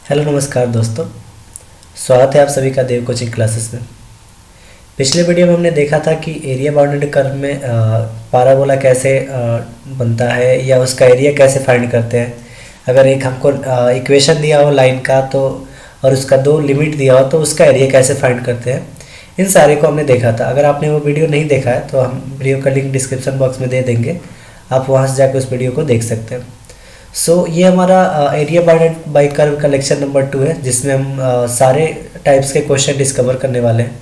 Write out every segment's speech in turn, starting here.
Hello नमस्कार दोस्तों। स्वागत है आप सभी का देव कोचिंग क्लासेस में। पिछले वीडियो में हमने देखा था कि एरिया बाउंडेड कर्व में पाराबोला कैसे बनता है या उसका एरिया कैसे फाइंड करते हैं। अगर एक हमको इक्वेशन दिया हो लाइन का तो और उसका दो लिमिट दिया हो तो उसका एरिया कैसे फाइंड करते हैं, इन सारे को हमने देखा था। अगर आपने वो वीडियो नहीं देखा है तो हम वीडियो का लिंक डिस्क्रिप्शन बॉक्स में दे देंगे, आप वहाँ से जाकर उस वीडियो को देख सकते हैं। ये हमारा एरिया बाउंडेड बाय कर्व का लेक्चर नंबर 2 है, जिसमें हम सारे टाइप्स के क्वेश्चन डिस्कवर करने वाले हैं।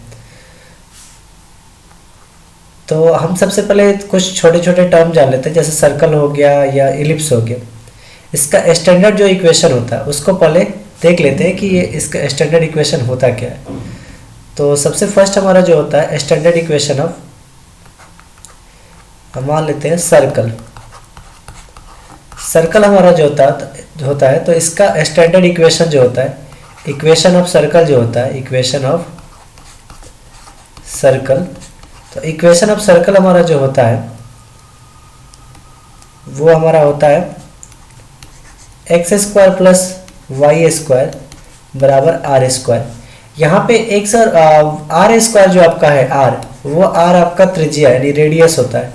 तो हम सबसे पहले कुछ छोटे छोटे टर्म जान लेते हैं, जैसे सर्कल हो गया या इलिप्स हो गया। इसका स्टैंडर्ड जो इक्वेशन होता है उसको पहले देख लेते हैं कि ये इसका स्टैंडर्ड इक्वेशन होता क्या है। तो सबसे फर्स्ट हमारा जो होता है स्टैंडर्ड इक्वेशन ऑफ, हम मान लेते हैं सर्कल हमारा जो होता है तो इसका स्टैंडर्ड इक्वेशन जो होता है, इक्वेशन ऑफ सर्कल जो होता है, इक्वेशन ऑफ सर्कल। तो इक्वेशन ऑफ सर्कल हमारा जो होता है वो हमारा होता है x square plus y square बराबर आर स्क्वायर। यहाँ पे एक्स और आर स्क्वायर जो आपका है आर, वो आर आपका त्रिज्या यानी रेडियस होता है,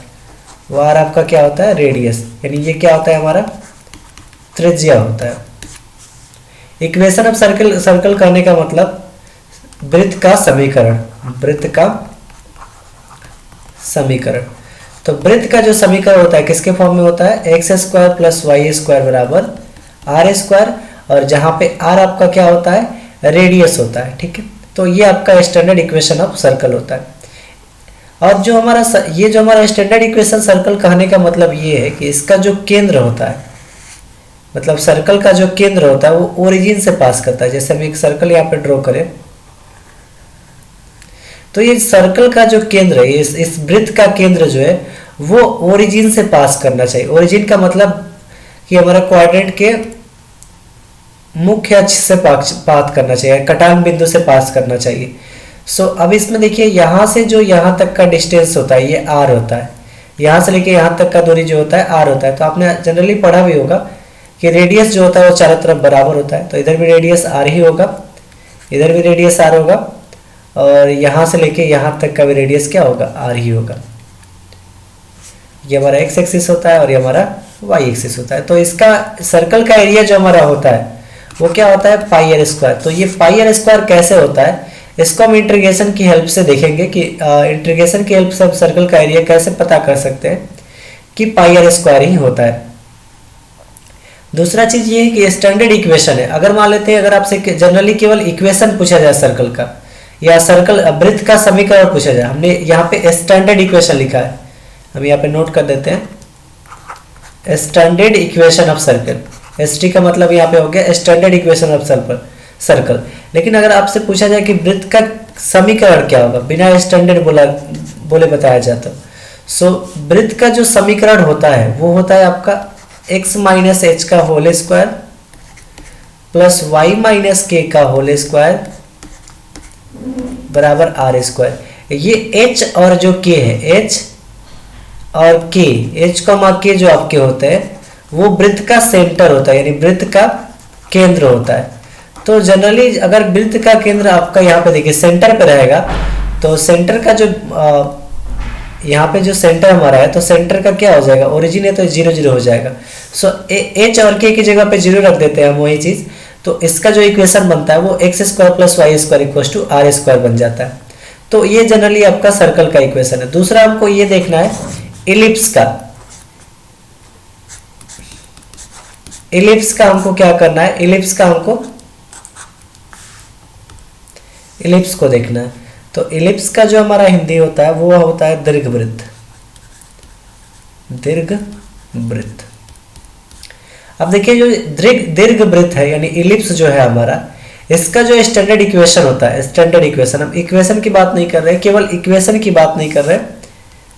वो आर आपका क्या होता है रेडियस, यानी ये क्या होता है हमारा त्रिज्या होता है। इक्वेशन ऑफ सर्कल कहने का मतलब वृत्त का समीकरण, वृत्त का समीकरण। तो वृत्त का जो समीकरण होता है किसके फॉर्म में होता है, x square plus y square बराबर आर स्क्वायर, और जहां पे आर आपका क्या होता है रेडियस होता है। ठीक है, तो ये आपका स्टैंडर्ड इक्वेशन ऑफ सर्कल होता है। और जो हमारा स्टैंडर्ड इक्वेशन सर्कल कहने का मतलब ये है कि इसका जो केंद्र होता है, मतलब सर्कल का जो केंद्र होता है वो ओरिजिन से पास करता है। जैसे हम एक सर्कल यहाँ पे ड्रॉ करें तो ये सर्कल का जो केंद्र है, इस वृत्त का केंद्र जो है वो ओरिजिन से पास करना चाहिए। ओरिजिन का मतलब कि हमारा क्वाड्रेंट के मुख्य अक्ष से पास करना चाहिए, कटान बिंदु से पास करना चाहिए। अब इसमें देखिए यहाँ से जो यहाँ तक का डिस्टेंस होता है ये आर होता है, यहाँ से लेके यहाँ तक का दूरी जो होता है आर होता है। तो आपने जनरली पढ़ा भी होगा कि रेडियस जो होता है वो चारों तरफ बराबर होता है। तो इधर भी रेडियस आर ही होगा, इधर भी रेडियस आर होगा, और यहाँ से लेके यहाँ तक का भी रेडियस क्या होगा आर ही होगा। ये हमारा एक्स एक्सिस होता है और ये हमारा वाई एक्सिस होता है। तो इसका सर्कल का एरिया जो हमारा होता है वो क्या होता है पाई आर स्क्वायर। तो ये पाई आर स्क्वायर कैसे होता है, इसको हम इंटीग्रेशन की हेल्प से देखेंगे कि इंटीग्रेशन की हेल्प से हम सर्कल का एरिया कैसे पता कर सकते हैं कि पाई आर स्क्वायर ही होता है। दूसरा चीज ये है कि स्टैंडर्ड इक्वेशन है। अगर मान लेते हैं अगर आपसे जनरली केवल इक्वेशन पूछा जाए सर्कल का या सर्कल वृत्त का समीकरण पूछा जाए, हमने यहाँ पे स्टैंडर्ड इक्वेशन लिखा है, हम यहाँ पे नोट कर देते हैं standard equation of circle. ST का मतलब यहाँ पे हो गया स्टैंडर्ड इक्वेशन ऑफ सर्कल। लेकिन अगर आपसे पूछा जाए कि वृत्त का समीकरण क्या होगा बिना स्टैंडर्ड बोले बताया जाता, वृत्त का जो समीकरण होता है वो होता है आपका x माइनस एच का whole square plus y minus k का होल स्क्वायर बराबर आर स्क्वायर। ये h और जो k है, h और k, h के जो आपके होते हैं वो वृत्त का सेंटर होता है, यानी वृत्त का केंद्र होता है। तो जनरली अगर वृत्त का केंद्र आपका यहाँ पे देखिए सेंटर पे रहेगा, तो सेंटर का जो यहाँ पे जो सेंटर हमारा है तो सेंटर का क्या हो जाएगा, ओरिजिन है तो 0 0 हो जाएगा। एच और के की जगह पे 0 रख देते हैं हम वही चीज। तो इसका जो इक्वेशन बनता है वो x square plus y square equal to r square बन जाता है। तो ये जनरली आपका सर्कल का इक्वेशन है। दूसरा हमको ये देखना है इलिप्स का। इलिप्स का हमको क्या करना है, इलिप्स को देखना है। तो इलिप्स का जो हमारा हिंदी होता है वो होता है दीर्घवृत्त। दीर्घवृत्त। अब देखिए जो दीर्घवृत्त है यानी इलिप्स जो है हमारा, इसका जो स्टैंडर्ड इक्वेशन होता है, स्टैंडर्ड इक्वेशन, हम इक्वेशन की बात नहीं कर रहे, केवल इक्वेशन की बात नहीं कर रहे,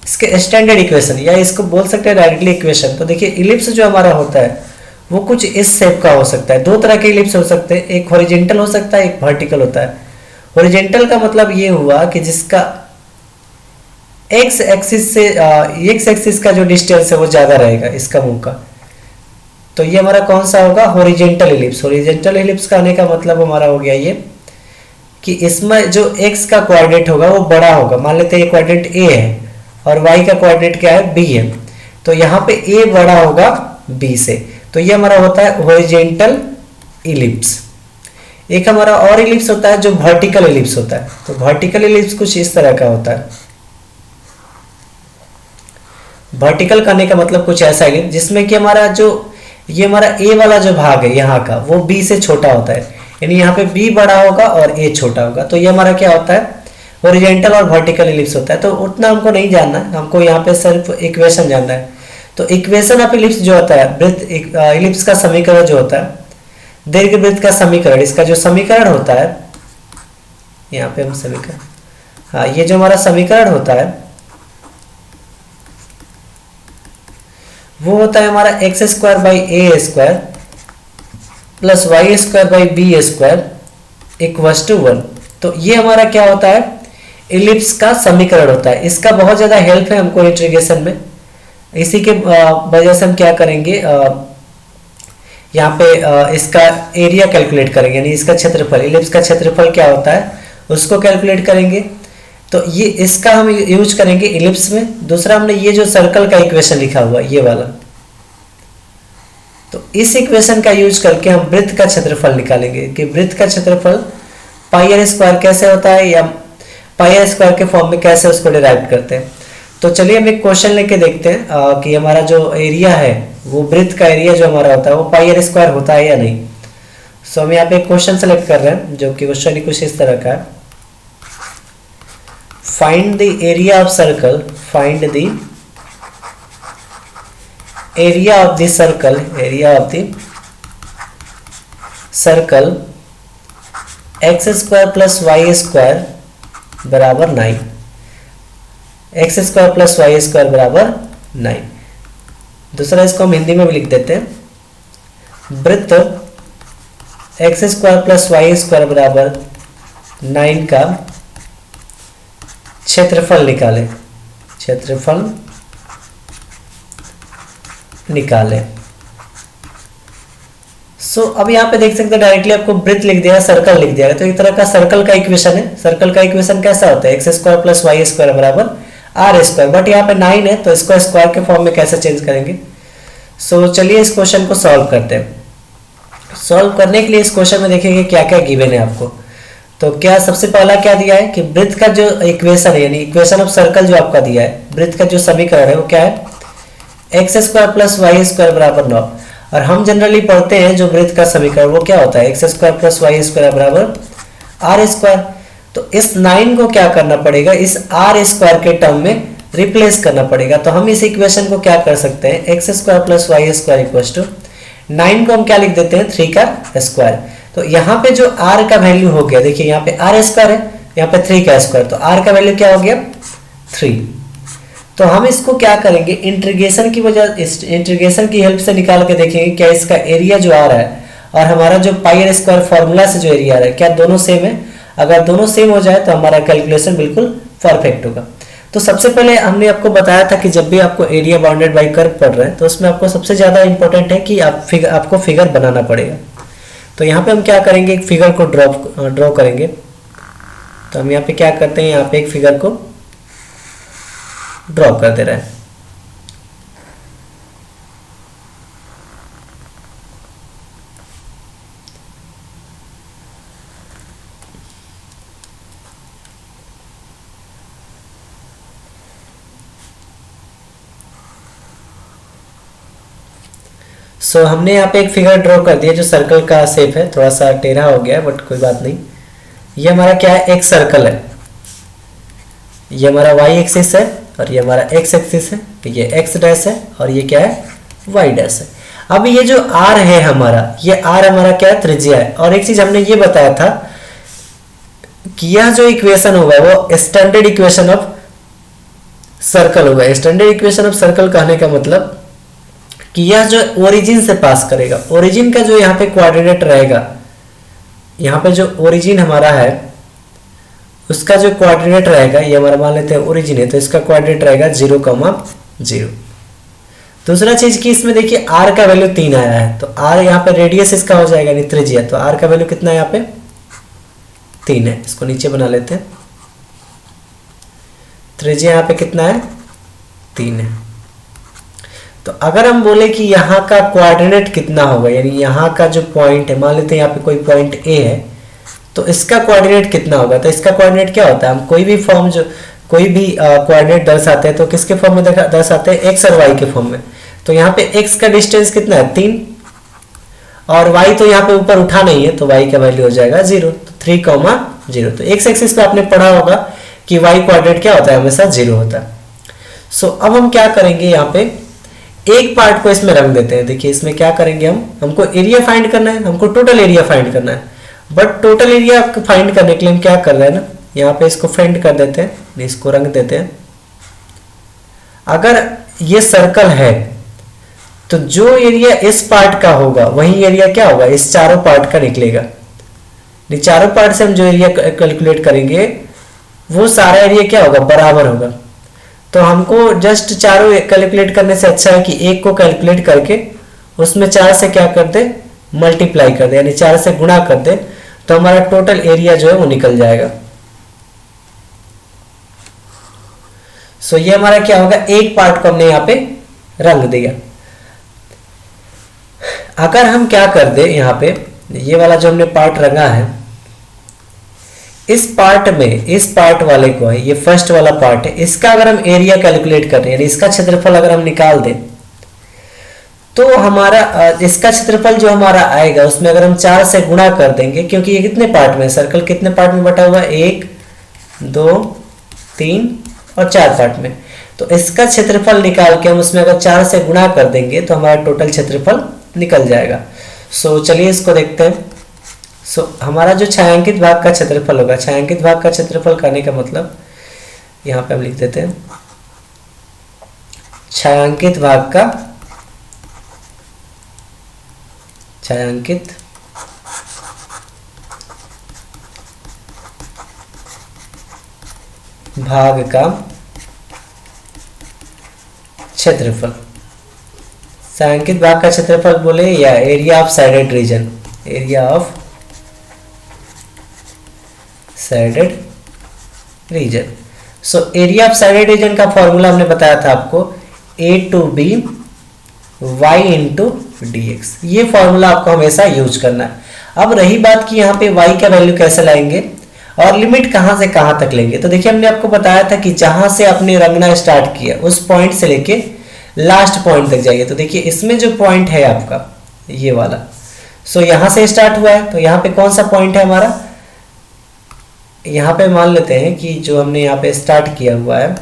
इसके स्टैंडर्ड इक्वेशन या इसको बोल सकते हैं डायरेक्टली इक्वेशन। तो देखिए इलिप्स जो हमारा होता है वो कुछ इस शेप का हो सकता है। दो तरह के इलिप्स हो सकते हैं, एक हॉरिजॉन्टल हो सकता है, एक वर्टिकल होता है। हॉरिजॉन्टल का मतलब ये हुआ कि जिसका एक्स एक्सिस का जो डिस्टेंस है वो ज्यादा रहेगा इसका मुंह का, तो ये हमारा कौन सा होगा, हॉरिजेंटल इलिप्स। हॉरिजेंटल इलिप्स का आने का मतलब हमारा हो गया ये कि इसमें जो x का कोऑर्डिनेट होगा वो बड़ा होगा। मान लेते हैं ये कोऑर्डिनेट a है और y का कोऑर्डिनेट क्या है, b है, तो यहाँ पे a बड़ा होगा b से, तो ये हमारा होता है हॉरिजेंटल इलिप्स। एक हमारा और इलिप्स होता है जो वर्टिकल इलिप्स होता है। तो वर्टिकल इलिप्स कुछ इस तरह का होता है। वर्टिकल करने का मतलब कुछ ऐसा इलिप्स जिसमें कि हमारा जो ये हमारा a वाला जो भाग है यहाँ का वो b से छोटा होता है, यानी यहाँ पे b बड़ा होगा और a छोटा होगा। तो ये हमारा क्या होता है, हॉरिजेंटल और वर्टिकल इलिप्स होता है। तो उतना हमको नहीं जानना है, हमको यहाँ पे सिर्फ इक्वेशन जानना है। तो इक्वेशन ऑफ इलिप्स जो होता है, वृत्त इलिप्स का समीकरण जो होता है, दीर्घवृत्त का समीकरण, इसका जो समीकरण होता है, यहाँ पे हम समीकरण, हाँ, ये जो हमारा समीकरण होता है वो होता है हमारा x square by a square plus y square by b square equals to 1। तो ये हमारा क्या होता है, इलिप्स का समीकरण होता है। इसका बहुत ज्यादा हेल्प है हमको इंटीग्रेशन में। इसी के वजह से हम क्या करेंगे, यहाँ पे इसका एरिया कैलकुलेट करेंगे, यानी इसका क्षेत्रफल, इलिप्स का क्षेत्रफल क्या होता है उसको कैलकुलेट करेंगे। तो ये इसका हम यूज करेंगे इलिप्स में। दूसरा हमने ये जो सर्कल का इक्वेशन लिखा हुआ ये वाला, तो इस इक्वेशन का यूज करके हम वृत्त का क्षेत्रफल निकालेंगे कि वृत्त का क्षेत्रफल पाई आर स्क्वायर कैसे होता है या पाई आर स्क्वायर के फॉर्म में कैसे उसको डिराइव करते हैं। तो चलिए हम एक क्वेश्चन लेके देखते हैं कि हमारा जो एरिया है वो वृत्त का एरिया जो हमारा होता है वो पाई आर स्क्वायर होता है या नहीं। सो हम यहाँ पे एक क्वेश्चन सेलेक्ट कर रहे हैं जो कि क्वेश्चन ही कुछ इस तरह का है, find the area of circle, find the area of the circle, area of the circle x square plus y square बराबर 9, x square plus y square बराबर 9। दूसरा इसको हम हिंदी में भी लिख देते हैं, वृत्त x square plus y square बराबर 9 का क्षेत्रफल निकालें, क्षेत्रफल निकालें। सो अब यहाँ पे देख सकते हैं डायरेक्टली आपको वृत्त लिख दिया, सर्कल लिख दिया है। तो एक तरह का सर्कल का इक्वेशन है। सर्कल का इक्वेशन कैसा होता है, x square plus y square बराबर आर स्क्वायर, बट यहाँ पे 9 है तो इसको स्क्वायर के फॉर्म में कैसे चेंज करेंगे। सो चलिए इस क्वेश्चन को सॉल्व करते हैं। सॉल्व करने के लिए इस क्वेश्चन में देखेंगे क्या क्या गिवन है आपको। तो क्या सबसे पहला क्या दिया है कि वृत्त का जो इक्वेशन है, यानी इक्वेशन ऑफ सर्कल जो आपका दिया है, वृत्त का जो समीकरण है वो क्या है, x square plus y square बराबर 9। और हम जनरली पढ़ते हैं जो वृत्त का समीकरण वो क्या होता है, x square plus y square बराबर आर स्क्वायर। तो इस 9 को क्या करना पड़ेगा, इस आर स्क्वायर के टर्म में रिप्लेस करना पड़ेगा। तो हम इस इक्वेशन को क्या कर सकते हैं, x square plus y square equals to 9 को हम क्या लिख देते हैं, 3 का स्क्वायर। तो यहाँ पे जो r का वैल्यू हो गया, देखिए यहाँ पे r स्क्वायर है, यहाँ पे 3 का स्क्वायर, तो r का वैल्यू क्या हो गया 3। तो हम इसको क्या करेंगे, इंटीग्रेशन की वजह, इंटीग्रेशन की हेल्प से निकाल के देखेंगे क्या इसका एरिया जो आ रहा है और हमारा जो पाई आर स्क्वायर फॉर्मूला से जो एरिया आ रहा है क्या दोनों सेम है। अगर दोनों सेम हो जाए तो हमारा कैलकुलेशन बिल्कुल परफेक्ट होगा। तो सबसे पहले हमने आपको बताया था कि जब भी आपको एरिया बाउंडेड बाई कर्व पढ़ रहे हैं तो उसमें आपको सबसे ज़्यादा इंपॉर्टेंट है कि आपको फिगर बनाना पड़ेगा। तो यहाँ पे हम क्या करेंगे, एक फिगर को ड्रॉ करेंगे। तो हम यहाँ पे क्या करते हैं, यहाँ पे एक फिगर को ड्रॉ कर दे रहे हैं। सो हमने यहाँ पे एक फिगर ड्रॉ कर दिया जो सर्कल का शेप है, थोड़ा सा टेढ़ा हो गया है बट कोई बात नहीं। ये हमारा क्या है, एक सर्कल है, ये हमारा वाई एक्सिस है और ये हमारा एक्स एक्सिस है, ये एक्स डैश है और ये क्या है, वाई डैश है। अब ये जो आर है हमारा, ये आर हमारा क्या है, त्रिज्या है। और एक चीज हमने ये बताया था कि यह जो इक्वेशन होगा वो स्टैंडर्ड इक्वेशन ऑफ सर्कल होगा। स्टैंडर्ड इक्वेशन ऑफ सर्कल कहने का मतलब कि यह जो ओरिजिन से पास करेगा, ओरिजिन का जो यहाँ पे कोऑर्डिनेट रहेगा, यहाँ पे जो ओरिजिन हमारा है उसका जो कोऑर्डिनेट रहेगा, ये हमारा मान लेते हैं ओरिजिन है तो इसका कोऑर्डिनेट रहेगा 0,0। दूसरा चीज कि इसमें देखिए आर का वैल्यू 3 आया है, तो आर यहाँ पे रेडियस इसका हो जाएगा नहीं त्रिज्या, तो आर का वैल्यू कितना है यहाँ पे 3 है। इसको नीचे बना लेते हैं, त्रिज्या यहाँ पे कितना है 3 है। तो अगर हम बोले कि यहाँ का कोऑर्डिनेट कितना होगा, यानी यहाँ का जो पॉइंट है, मान लेते हैं यहाँ पे कोई पॉइंट ए है, तो इसका कोऑर्डिनेट कितना होगा। तो इसका कोऑर्डिनेट क्या होता है, हम कोई भी फॉर्म जो कोई भी कोऑर्डिनेट दर्शाते हैं तो किसके फॉर्म में दर्शाते हैं, एक्स और वाई के फॉर्म में। तो यहाँ पे एक्स का डिस्टेंस कितना है 3, और वाई तो यहाँ पे ऊपर उठा नहीं है, तो वाई का वैल्यू हो जाएगा 0, तो 3,0। तो एक्स एक्सिस पे आपने पढ़ा होगा कि वाई कोऑर्डिनेट क्या होता है, हमेशा 0 होता है। सो अब हम क्या करेंगे, यहाँ पे एक पार्ट को इसमें रख देते हैं। देखिए इसमें क्या करेंगे, हमको एरिया फाइंड करना है, हमको टोटल एरिया फाइंड करना है। बट टोटल एरिया फाइंड करने के लिए हम क्या कर रहे हैं ना, यहाँ पे इसको फेंड कर देते हैं, इसको रंग देते हैं। अगर ये सर्कल है तो जो एरिया इस पार्ट का होगा वही एरिया क्या होगा, इस चारों पार्ट का निकलेगा। चारों पार्ट से हम जो एरिया कैलकुलेट करेंगे वो सारा एरिया क्या होगा, बराबर होगा। तो हमको जस्ट चारों कैलकुलेट करने से अच्छा है कि एक को कैलकुलेट करके उसमें 4 से क्या कर दे, मल्टीप्लाई कर दे, यानी 4 से गुणा कर दे, तो हमारा टोटल एरिया जो है वो निकल जाएगा। सो ये हमारा क्या होगा, एक पार्ट को हमने यहाँ पे रंग दिया। अगर हम क्या कर दे, यहाँ पे ये वाला जो हमने पार्ट रंगा है, इस पार्ट में इस पार्ट वाले को है, ये फर्स्ट वाला पार्ट है, इसका अगर हम एरिया कैलकुलेट करें, यानी इसका क्षेत्रफल अगर हम निकाल दें, तो हमारा इसका क्षेत्रफल जो हमारा आएगा उसमें अगर हम 4 से गुणा कर देंगे, क्योंकि ये कितने पार्ट में, सर्कल कितने पार्ट में बटा हुआ है, 1 2 3 और 4 पार्ट में। तो इसका क्षेत्रफल निकाल के हम उसमें अगर 4 से गुणा कर देंगे तो हमारा टोटल क्षेत्रफल निकल जाएगा। सो चलिए इसको देखते हैं। सो हमारा जो छायांकित भाग का क्षेत्रफल होगा, छायांकित भाग का क्षेत्रफल करने का मतलब यहाँ पे हम लिख देते हैं, छायांकित भाग का छायांकित भाग का क्षेत्रफल, छायांकित भाग का क्षेत्रफल बोले या area of shaded region, area of shaded region. So area of shaded region का फॉर्मूला हमने बताया था आपको, a to b y into d x, ये फॉर्मूला आपको हमेशा यूज करना है। अब रही बात कि यहाँ पे y का वैल्यू कैसे लाएंगे और लिमिट कहाँ से कहाँ तक लेंगे, तो देखिए हमने आपको बताया था कि जहां से आपने रंगना स्टार्ट किया उस पॉइंट से लेके लास्ट पॉइंट तक जाइए। तो देखिए इसमें जो पॉइंट है आपका ये वाला, सो यहां से स्टार्ट हुआ है, तो यहाँ पे कौन सा पॉइंट है हमारा, यहाँ पे मान लेते हैं कि जो हमने यहाँ पे स्टार्ट किया हुआ है,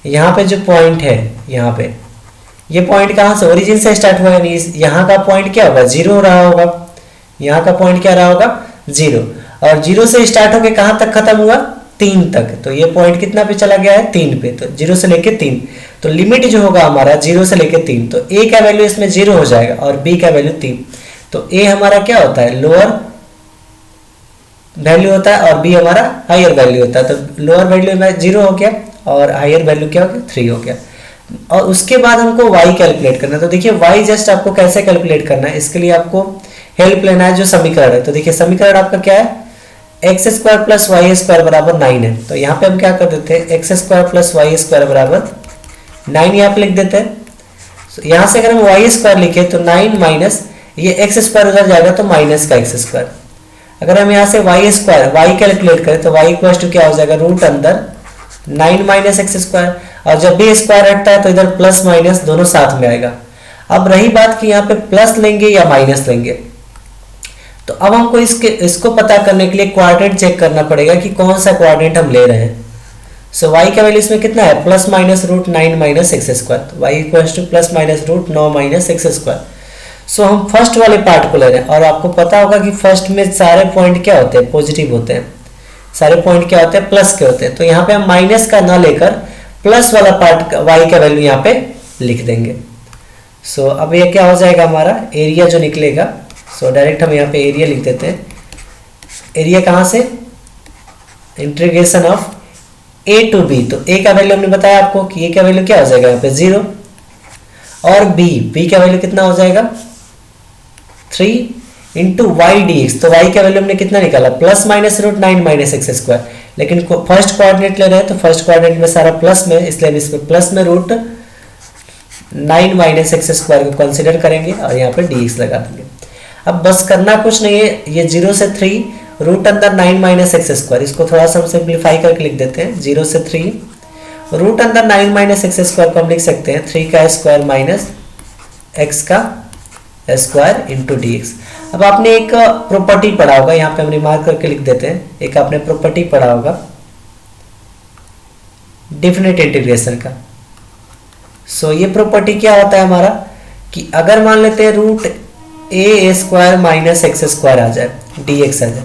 यहाँ पे जो पॉइंट है, यहाँ पे ये पॉइंट कहाँ से, ओरिजिन से स्टार्ट हुआ है, यहाँ का पॉइंट क्या होगा, 0 रहा होगा, यहाँ का पॉइंट क्या रहा होगा 0, और 0 से स्टार्ट होके कहाँ तक खत्म हुआ 3 तक, तो ये पॉइंट कितना पे चला गया है 3 पे, तो 0 से लेके 3, तो लिमिट जो होगा हमारा 0 से लेके 3, तो a का वैल्यू इसमें 0 हो जाएगा और b का वैल्यू 3, तो a हमारा क्या होता है, लोअर वैल्यू होता है और b हमारा हायर वैल्यू होता है। तो लोअर वैल्यू में 0 हो गया और हायर वैल्यू क्या हो गया 3 हो गया। और उसके बाद हमको y कैलकुलेट करना है। तो देखिए y जस्ट आपको कैसे कैलकुलेट करना है, इसके लिए आपको हेल्प लेना है जो समीकरण है। तो देखिए समीकरण आपका क्या है, x square plus y square बराबर 9 है। तो यहाँ पे हम क्या कर देते हैं, x square plus y square बराबर 9 यहाँ पे लिख देते हैं। यहाँ से अगर हम वाई स्क्वायर लिखे तो 9 माइनस ये एक्स स्क्वायर उधर जाएगा तो माइनस का एक्स स्क्वायर। अगर हम यहाँ से वाई स्क्वायर वाई कैलकुलेट करें तो वाई इक्वल टू क्या हो जाएगा, रूट अंदर 9 माइनस एक्स स्क्वायर, और जब भी स्क्वायर हटता है तो इधर प्लस माइनस दोनों साथ में आएगा। अब रही बात कि यहाँ पे प्लस लेंगे या माइनस लेंगे, तो अब हमको इसको पता करने के लिए क्वाड्रेंट चेक करना पड़ेगा कि कौन सा क्वाड्रेंट हम ले रहे हैं। सो y का वैल्यू इसमें कितना है, plus minus root 9 minus x square, तो y equal to plus minus root 9 minus x square. So हम फर्स्ट वाले पार्ट को ले रहे हैं, और आपको पता होगा कि फर्स्ट में सारे पॉइंट क्या होते हैं, पॉजिटिव होते हैं, सारे पॉइंट क्या होते हैं, प्लस के होते हैं। तो यहाँ पे हम माइनस का ना लेकर प्लस वाला पार्ट y का वैल्यू यहाँ पे लिख देंगे। सो अब ये क्या हो जाएगा, हमारा एरिया जो निकलेगा, सो डायरेक्ट हम यहाँ पे एरिया लिख देते हैं। एरिया कहाँ से, integration of a to b, तो ए का वैल्यू हमने बताया आपको कि ए का वैल्यू क्या हो जाएगा यहाँ पे 0, और बी का वैल्यू कितना हो जाएगा 3 इंटू वाई डी एक्स। तो वाई का वैल्यू हमने कितना निकाला plus minus root 9 minus x square, लेकिन फर्स्ट कोऑर्डिनेट ले रहे हैं तो फर्स्ट कोऑर्डिनेट में सारा प्लस में, इसलिए हम इसमें प्लस में रूट 9 माइनस एक्स स्क्वायर को कंसिडर करेंगे और यहाँ पे डी एक्स लगा देंगे। अब बस करना कुछ नहीं है, ये 0 से 3 रूट अंदर 9 माइनस एक्स स्क्वायर, इसको थोड़ा सा हम सिंप्लीफाई करके लिख देते हैं। 0 से 3 रूट अंदर 9 माइनस एक्स स्क्वायर को हम लिख सकते हैं 3 का स्क्वायर माइनस एक्स का स्क्वायर इंटू डी एक्स। अब आपने एक प्रॉपर्टी पढ़ा होगा, यहाँ पे हम रिमार्क करके लिख देते हैं, एक आपने प्रॉपर्टी पढ़ा होगा डेफिनेट इंटीग्रेशन का। सो ये प्रॉपर्टी क्या होता है हमारा कि अगर मान लेते हैं रूट ए स्क्वायर माइनस एक्स स्क्वायर आ जाए, डी एक्स आ जाए,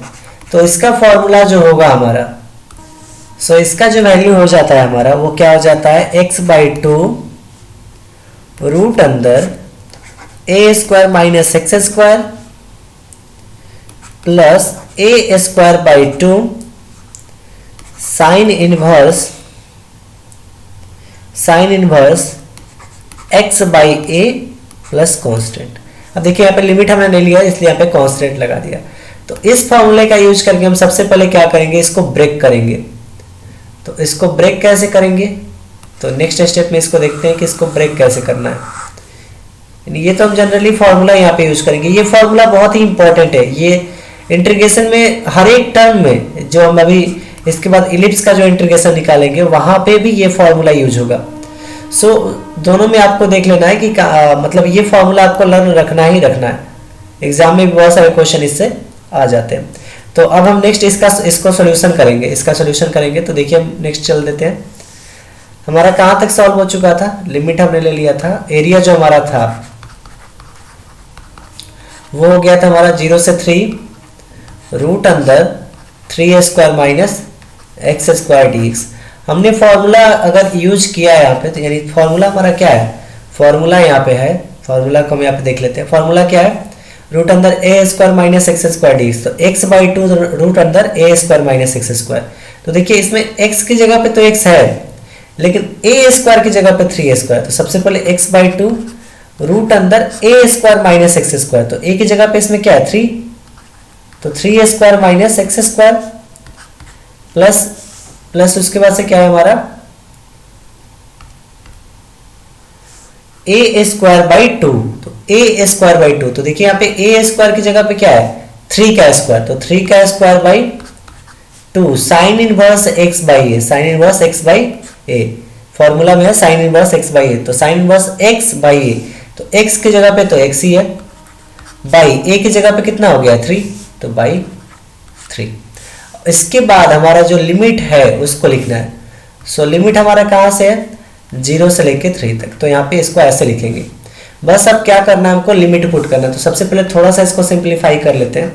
तो इसका फॉर्मूला जो होगा हमारा, सो इसका जो वैल्यू हो जाता है हमारा वो क्या हो जाता है x/2 रूट अंदर a square minus x square plus a square by 2 sine inverse x by a plus constant. अब देखिए यहाँ पे लिमिट हमने नहीं लिया इसलिए यहाँ पे कॉन्स्टेंट लगा दिया। तो इस फॉर्मूले का यूज करके हम सबसे पहले क्या करेंगे, इसको ब्रेक करेंगे। तो इसको ब्रेक कैसे करेंगे, तो नेक्स्ट स्टेप में इसको देखते हैं कि इसको ब्रेक कैसे करना है। ये तो हम जनरली फॉर्मूला यहाँ पे यूज करेंगे। ये फॉर्मूला बहुत ही इंपॉर्टेंट है, ये इंटीग्रेशन में हर एक टर्म में, जो हम अभी इसके बाद इलिप्स का जो इंटीग्रेशन निकालेंगे वहां पे भी ये फॉर्मूला यूज होगा। सो दोनों में आपको देख लेना है कि मतलब ये फॉर्मूला आपको लर्न रखना ही रखना है। एग्जाम में भी बहुत सारे क्वेश्चन इससे आ जाते हैं। तो अब हम नेक्स्ट इसको सॉल्यूशन करेंगे, इसका सॉल्यूशन करेंगे। तो देखिए हम नेक्स्ट चल देते हैं। हमारा कहाँ तक सॉल्व हो चुका था, लिमिट हमने ले लिया था, एरिया जो हमारा था वो हो गया था हमारा 0 से 3 रूट अंदर 3 square minus x square d x. हमने फॉर्मूला अगर यूज किया है यहाँ पे, तो यानी फॉर्मूला हमारा क्या है, फॉर्मूला यहाँ पे है, फॉर्मूला को हम यहाँ पे देख लेते हैं। फॉर्मूला क्या है, रूट अंदर a square minus x square d x. तो x/2 रूट अंदर a square minus x square. तो देखिए इसमें x की जगह पे तो x है, लेकिन ए स्क्वायर की जगह पे 3 स्क्वायर। तो सबसे पहले x/2 रूट अंदर a square minus x square. तो ए की जगह पे इसमें क्या है 3, तो 3 square minus x square plus उसके बाद से क्या है हमारा ए स्क्वायर बाई 2। तो ए स्क्वायर बाई 2, तो देखिए यहाँ पे ए स्क्वायर की जगह पे क्या है 3 का स्क्वायर। तो 3 का square by 2 sine inverse x by A, sine inverse x by a formula में है, sine inverse x by a. तो sine inverse x by a, तो एक्स की जगह पे तो एक्स ही है, बाई ए की जगह पे कितना हो गया 3, तो बाई 3। इसके बाद हमारा जो लिमिट है उसको लिखना है। सो लिमिट हमारा कहाँ से है 0 से लेके 3 तक। तो यहाँ पे इसको ऐसे लिखेंगे। बस अब क्या करना है, हमको लिमिट पुट करना है। तो सबसे पहले थोड़ा सा इसको सिंप्लीफाई कर लेते हैं।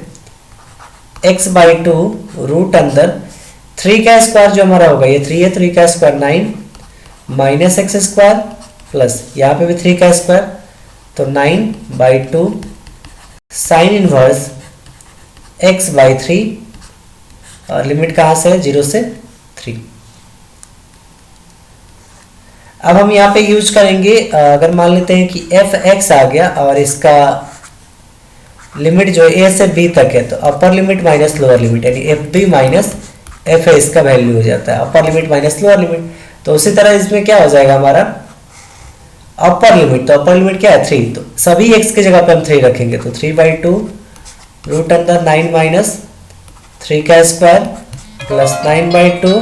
x/2 रूट अंदर 3 का स्क्वायर जो हमारा होगा, ये 3 है, 3 का square 9 minus x square plus यहाँ पे भी 3 का स्क्वायर, तो 9/2 साइन इनवर्स x/3 और लिमिट कहाँ से है 0 से 3। अब हम यहाँ पे यूज करेंगे, अगर मान लेते हैं कि f(x) आ गया और इसका लिमिट जो है a से b तक है, तो upper limit minus lower limit, यानी fb माइनस fa इसका वैल्यू हो जाता है, upper limit minus lower limit. तो उसी तरह इसमें क्या हो जाएगा हमारा अपर लिमिट, तो अपर लिमिट क्या है 3, तो सभी x की जगह पे हम 3 रखेंगे। तो 3/2 रूट अंदर 9 माइनस 3 का square plus 9/2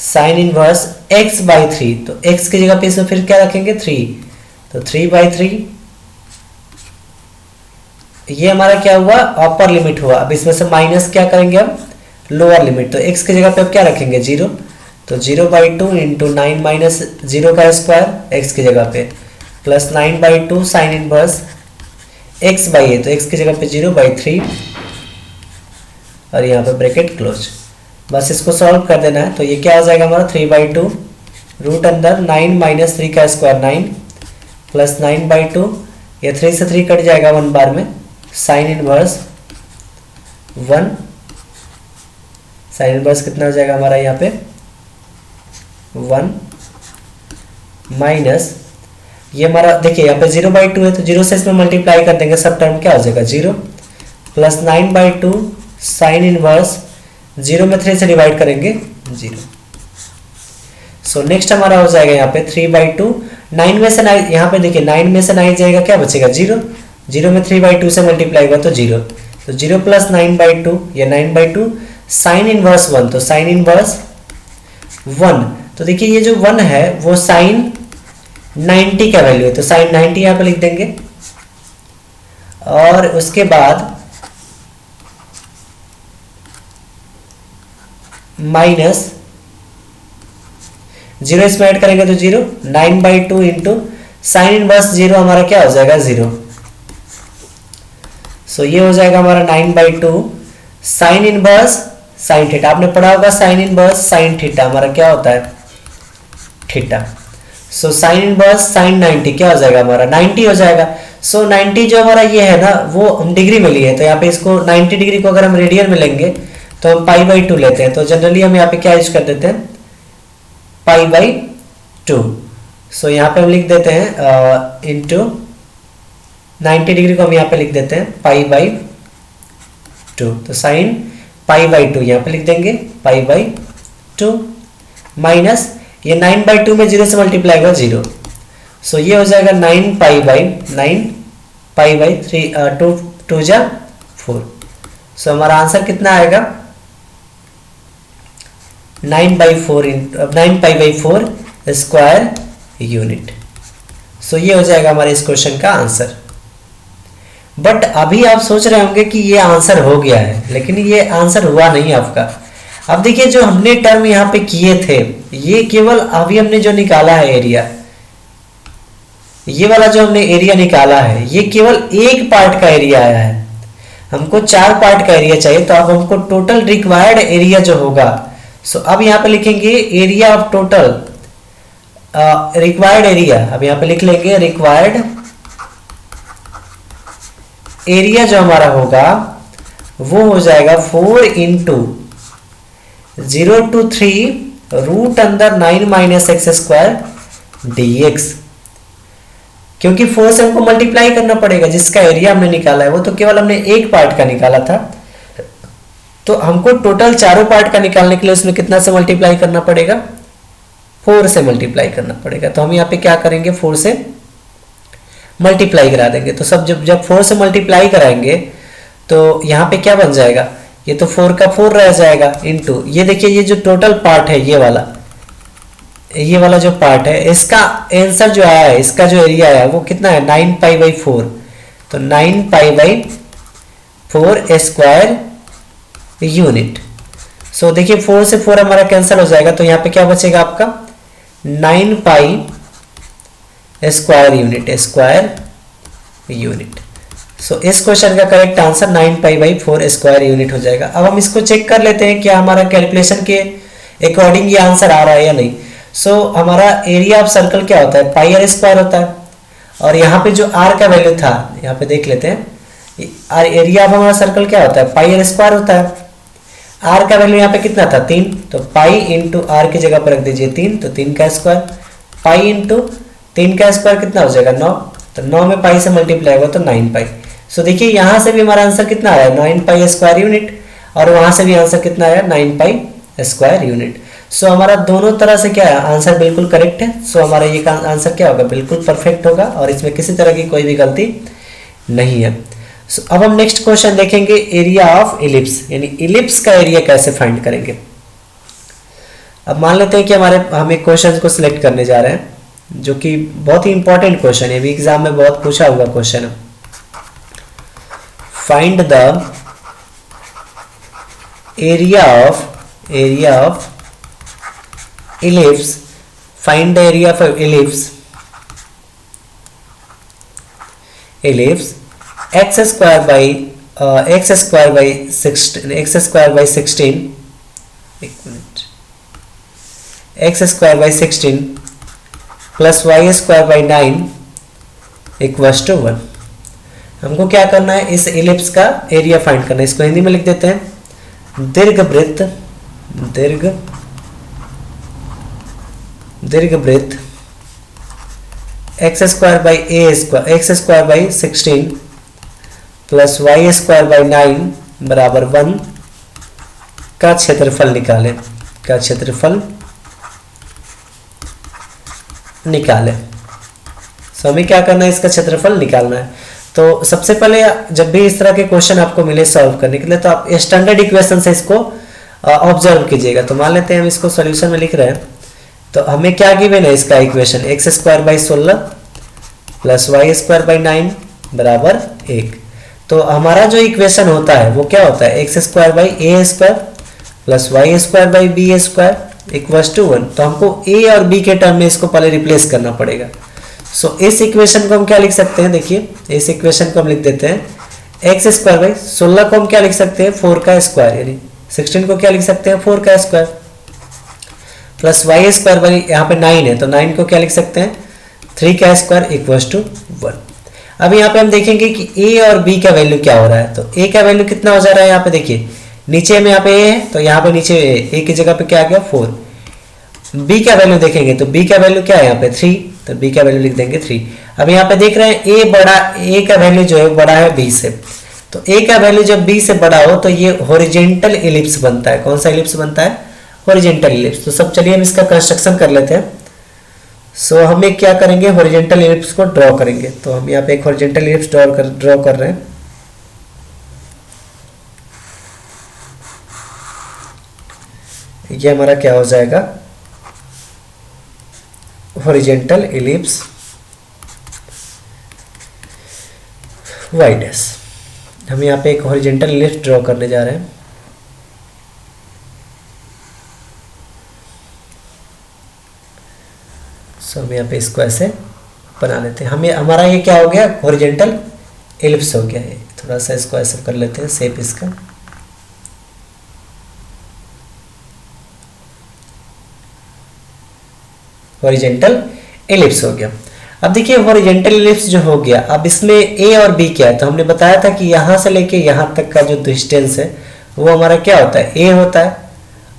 sine inverse x/3। तो x की जगह पे इसमें फिर क्या रखेंगे 3, तो 3/3। ये हमारा क्या हुआ अपर लिमिट हुआ। अब इसमें से माइनस क्या करेंगे हम लोअर लिमिट, तो x की जगह पे अब क्या रखेंगे 0, तो 0/2 इंटू 9 माइनस 0 का स्क्वायर x की जगह पे प्लस 9/2 साइन इनवर्स x/a। तो x की जगह पे 0/3 और यहाँ पे ब्रैकेट क्लोज। बस इसको सॉल्व कर देना है। तो ये क्या हो जाएगा हमारा 3/2 रूट अंदर 9 माइनस 3 का स्क्वायर 9 प्लस 9/2, ये 3 से 3 कट जाएगा 1 बार में, साइन इनवर्स 1, साइन इनवर्स कितना हो जाएगा हमारा यहाँ पे 1 माइनस ये हमारा देखिए यहाँ पे 0/2 है तो 0 से इसमें मल्टीप्लाई कर देंगे, सब टर्म क्या हो जाएगा 0 प्लस 9/2 साइन इनवर्स 0 में 3 से डिवाइड करेंगे 0। सो नेक्स्ट हमारा हो जाएगा यहाँ पे 3/2, 9 में से 9 यहाँ पे देखिए 9 में से 9 जाएगा क्या बचेगा 0, 0 में 3/2 से मल्टीप्लाई हुआ तो 0, तो 0 प्लस 9/2 या 9/2 साइन इनवर्स 1, तो साइन इनवर्स 1, तो देखिए ये जो 1 है वो साइन 90 का वैल्यू है, तो साइन 90 यहाँ पे लिख देंगे और उसके बाद माइनस 0 इसमें ऐड करेंगे तो 0, 9/2 इंटू साइन इनवर्स 0 हमारा क्या हो जाएगा 0। सो ये हो जाएगा हमारा 9/2 साइन इनवर्स साइन थीटा, आपने पढ़ा होगा साइन इनवर्स साइन थीटा हमारा क्या होता है theta. So sine inverse sine 90 क्या हो जाएगा हमारा 90 हो जाएगा। सो 90 जो हमारा ये है ना वो हम डिग्री में लिए है, तो यहाँ पे इसको 90 डिग्री को अगर हम रेडियन में लेंगे तो हम π/2 लेते हैं, तो जनरली हम यहाँ पे क्या यूज कर देते हैं π/2। सो यहाँ पे हम लिख देते हैं इंटू 90 डिग्री को हम यहाँ पे लिख देते हैं π/2, तो साइन π/2 यहाँ पे लिख देंगे π/2 माइनस ये 9/2 में 0 से मल्टीप्लाई होगा 0, सो ये हो जाएगा 9π/3 2 जा 4। सो हमारा आंसर कितना आएगा 9π/4 स्क्वायर यूनिट। सो ये हो जाएगा हमारे इस क्वेश्चन का आंसर। बट अभी आप सोच रहे होंगे कि ये आंसर हो गया है, लेकिन ये आंसर हुआ नहीं आपका। अब देखिए जो हमने टर्म यहाँ पे किए थे ये केवल अभी हमने जो निकाला है एरिया, ये वाला जो हमने एरिया निकाला है ये केवल एक पार्ट का एरिया आया है, हमको 4 पार्ट का एरिया चाहिए, तो अब हमको टोटल रिक्वायर्ड एरिया जो होगा, सो अब यहाँ पे लिखेंगे area of total required area, अब यहाँ पे लिख लेंगे रिक्वायर्ड एरिया जो हमारा होगा वो हो जाएगा 4 इंटू 0 to 3 रूट अंदर 9 माइनस एक्स स्क्वायर dx, क्योंकि 4 से हमको मल्टीप्लाई करना पड़ेगा, जिसका एरिया हमने निकाला है वो तो केवल हमने एक पार्ट का निकाला था, तो हमको टोटल चारों पार्ट का निकालने के लिए उसमें कितना से मल्टीप्लाई करना पड़ेगा 4 से मल्टीप्लाई करना पड़ेगा। तो हम यहाँ पे क्या करेंगे 4 से मल्टीप्लाई करा देंगे, तो सब जब 4 से मल्टीप्लाई कराएंगे तो यहाँ पे क्या बन जाएगा, ये तो 4 का 4 रह जाएगा इंटू ये देखिए ये जो टोटल पार्ट है ये वाला जो पार्ट है इसका आंसर जो आया है, इसका जो एरिया है वो कितना है 9π/4, तो 9π/4 स्क्वायर यूनिट। सो देखिए 4 से 4 हमारा कैंसिल हो जाएगा, तो यहाँ पे क्या बचेगा आपका 9π स्क्वायर यूनिट। सो इस क्वेश्चन का करेक्ट आंसर 9π/4 स्क्वायर यूनिट हो जाएगा। अब हम इसको चेक कर लेते हैं क्या हमारा कैलकुलेशन के अकॉर्डिंग ये आंसर आ रहा है या नहीं। सो हमारा एरिया ऑफ सर्कल क्या होता है πr स्क्वायर होता है, और यहाँ पे जो r का वैल्यू था यहाँ पे देख लेते हैं, एरिया ऑफ हमारा सर्कल क्या होता है πr स्क्वायर होता है, r का वैल्यू यहाँ पे कितना था 3, तो पाई इंटू आर की जगह पर रख दीजिए 3, तो 3 का स्क्वायर, पाई इंटू 3 का स्क्वायर कितना हो जाएगा 9, तो 9 में पाई से मल्टीप्लाई होगा तो 9π। सो देखिए यहाँ से भी हमारा आंसर कितना आया 9π स्क्वायर यूनिट, और वहां से भी आंसर कितना आया 9π स्क्वायर यूनिट। सो हमारा दोनों तरह से क्या है आंसर बिल्कुल करेक्ट है। सो हमारा ये आंसर क्या होगा बिल्कुल परफेक्ट होगा, और इसमें किसी तरह की कोई भी गलती नहीं है। सो अब हम नेक्स्ट क्वेश्चन देखेंगे एरिया ऑफ इलिप्स, यानी इलिप्स का एरिया कैसे फाइंड करेंगे। अब मान लेते हैं कि हम एक क्वेश्चन को सिलेक्ट करने जा रहे हैं जो कि बहुत ही इंपॉर्टेंट क्वेश्चन है, भी एग्जाम में बहुत पूछा हुआ क्वेश्चन है। Find the area of ellipse, find the area of ellipse x square by 16 x square by 16 plus y square by 9 equals to 1। हमको क्या करना है, इस इलिप्स का एरिया फाइंड करना है। इसको हिंदी में लिख देते हैं, दीर्घवृत्त x square by a square, x square by 16 plus y square by 9 बराबर 1 का क्षेत्रफल निकालें, सो हमें क्या करना है, इसका क्षेत्रफल निकालना है। तो सबसे पहले जब भी इस तरह के क्वेश्चन आपको मिले सॉल्व करने के लिए, तो आप स्टैंडर्ड इक्वेशन से इसको ऑब्जर्व कीजिएगा। तो मान लेते हैं हम इसको सॉल्यूशन में लिख रहे हैं, तो हमें क्या गिवन है इसका equation, x square by 16 plus y square by 9 बराबर 1। तो हमारा जो इक्वेशन होता है वो क्या होता है, x square by a square plus y square by b square equals to 1। तो हमको ए और बी के टर्म में इसको पहले रिप्लेस करना पड़ेगा। सो इस इक्वेशन को हम क्या लिख सकते हैं, देखिए इस इक्वेशन को हम लिख देते हैं एक्स स्क्वायर बाई 16 को हम क्या लिख सकते हैं 4 का स्क्वायर, यानी 16 को क्या लिख सकते हैं 4 का square, plus y square by यहाँ पे 9 है तो 9 को क्या लिख सकते हैं 3 का स्क्वायर इक्वल्स टू 1। अब यहाँ पे हम देखेंगे कि ए और बी का वैल्यू क्या हो रहा है। तो ए का वैल्यू कितना हो जा रहा है, यहाँ पे देखिए नीचे में यहाँ पे ए है तो यहाँ पे नीचे ए की जगह पे क्या आ गया 4। बी का वैल्यू देखेंगे तो बी का वैल्यू क्या है यहाँ पे 3, तो बी का वैल्यू लिख देंगे 3। अब यहाँ पे देख रहे हैं ए का वैल्यू जो है बड़ा है बी से, तो ए का वैल्यू जब बी से बड़ा हो तो ये हॉरिजॉन्टल इलिप्स बनता है। कौन सा इलिप्स बनता है, हॉरिजॉन्टल इलिप्स। तो सब चलिए हम इसका कंस्ट्रक्शन कर लेते हैं। सो हमें क्या करेंगे, हॉरिजॉन्टल इलिप्स को ड्रॉ करेंगे। तो हम यहाँ पे एक हॉरिजॉन्टल इलिप्स ड्रॉ कर रहे हैं। ये हमारा क्या हो जाएगा, हॉरिजॉन्टल इलिप्स वाई डैश। हम यहाँ पे एक हॉरिजॉन्टल इलिप्स ड्रॉ करने जा रहे हैं। सो हम यहाँ पे इसको ऐसे बना लेते हैं। हमें हमारा ये क्या हो गया, हॉरिजॉन्टल इलिप्स हो गया। ये थोड़ा सा इसको ऐसे कर लेते हैं शेप इसका। हॉरिजॉन्टल इलिप्स हो गया। अब देखिए हॉरिजॉन्टल इलिप्स जो हो गया, अब इसमें ए और बी क्या है, तो हमने बताया था कि यहाँ से लेके यहाँ तक का जो डिस्टेंस है वो हमारा क्या होता है, ए होता है,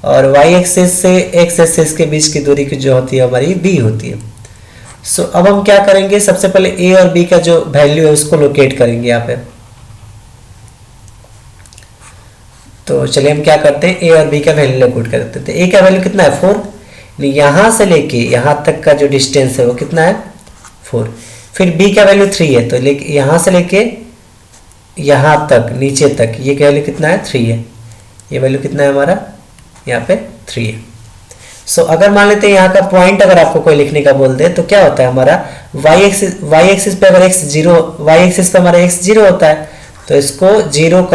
और वाई एक्सिस से एक्स एक्सिस के बीच की दूरी की जो होती है हमारी बी होती है। सो अब हम क्या करेंगे, सबसे पहले ए और बी का जो वैल्यू है उसको लोकेट करेंगे यहाँ पे। तो चलिए हम क्या करते हैं, ए और बी का वैल्यू लोकेट कर देते हैं। तो ए का वैल्यू कितना है 4, यहाँ से लेके यहाँ तक का जो डिस्टेंस है वो कितना है 4। फिर बी का वैल्यू 3 है, तो यहाँ से लेके यहाँ तक नीचे तक ये वैल्यू कितना है 3 है। ये वैल्यू कितना है हमारा यहाँ पे 3 है। सो अगर मान लेते हैं यहाँ का पॉइंट अगर आपको कोई लिखने का बोल दे तो क्या होता है हमारा वाई एक्सिस पे अगर वाई एक्सिस पे हमारा x 0 होता है तो इसको 0,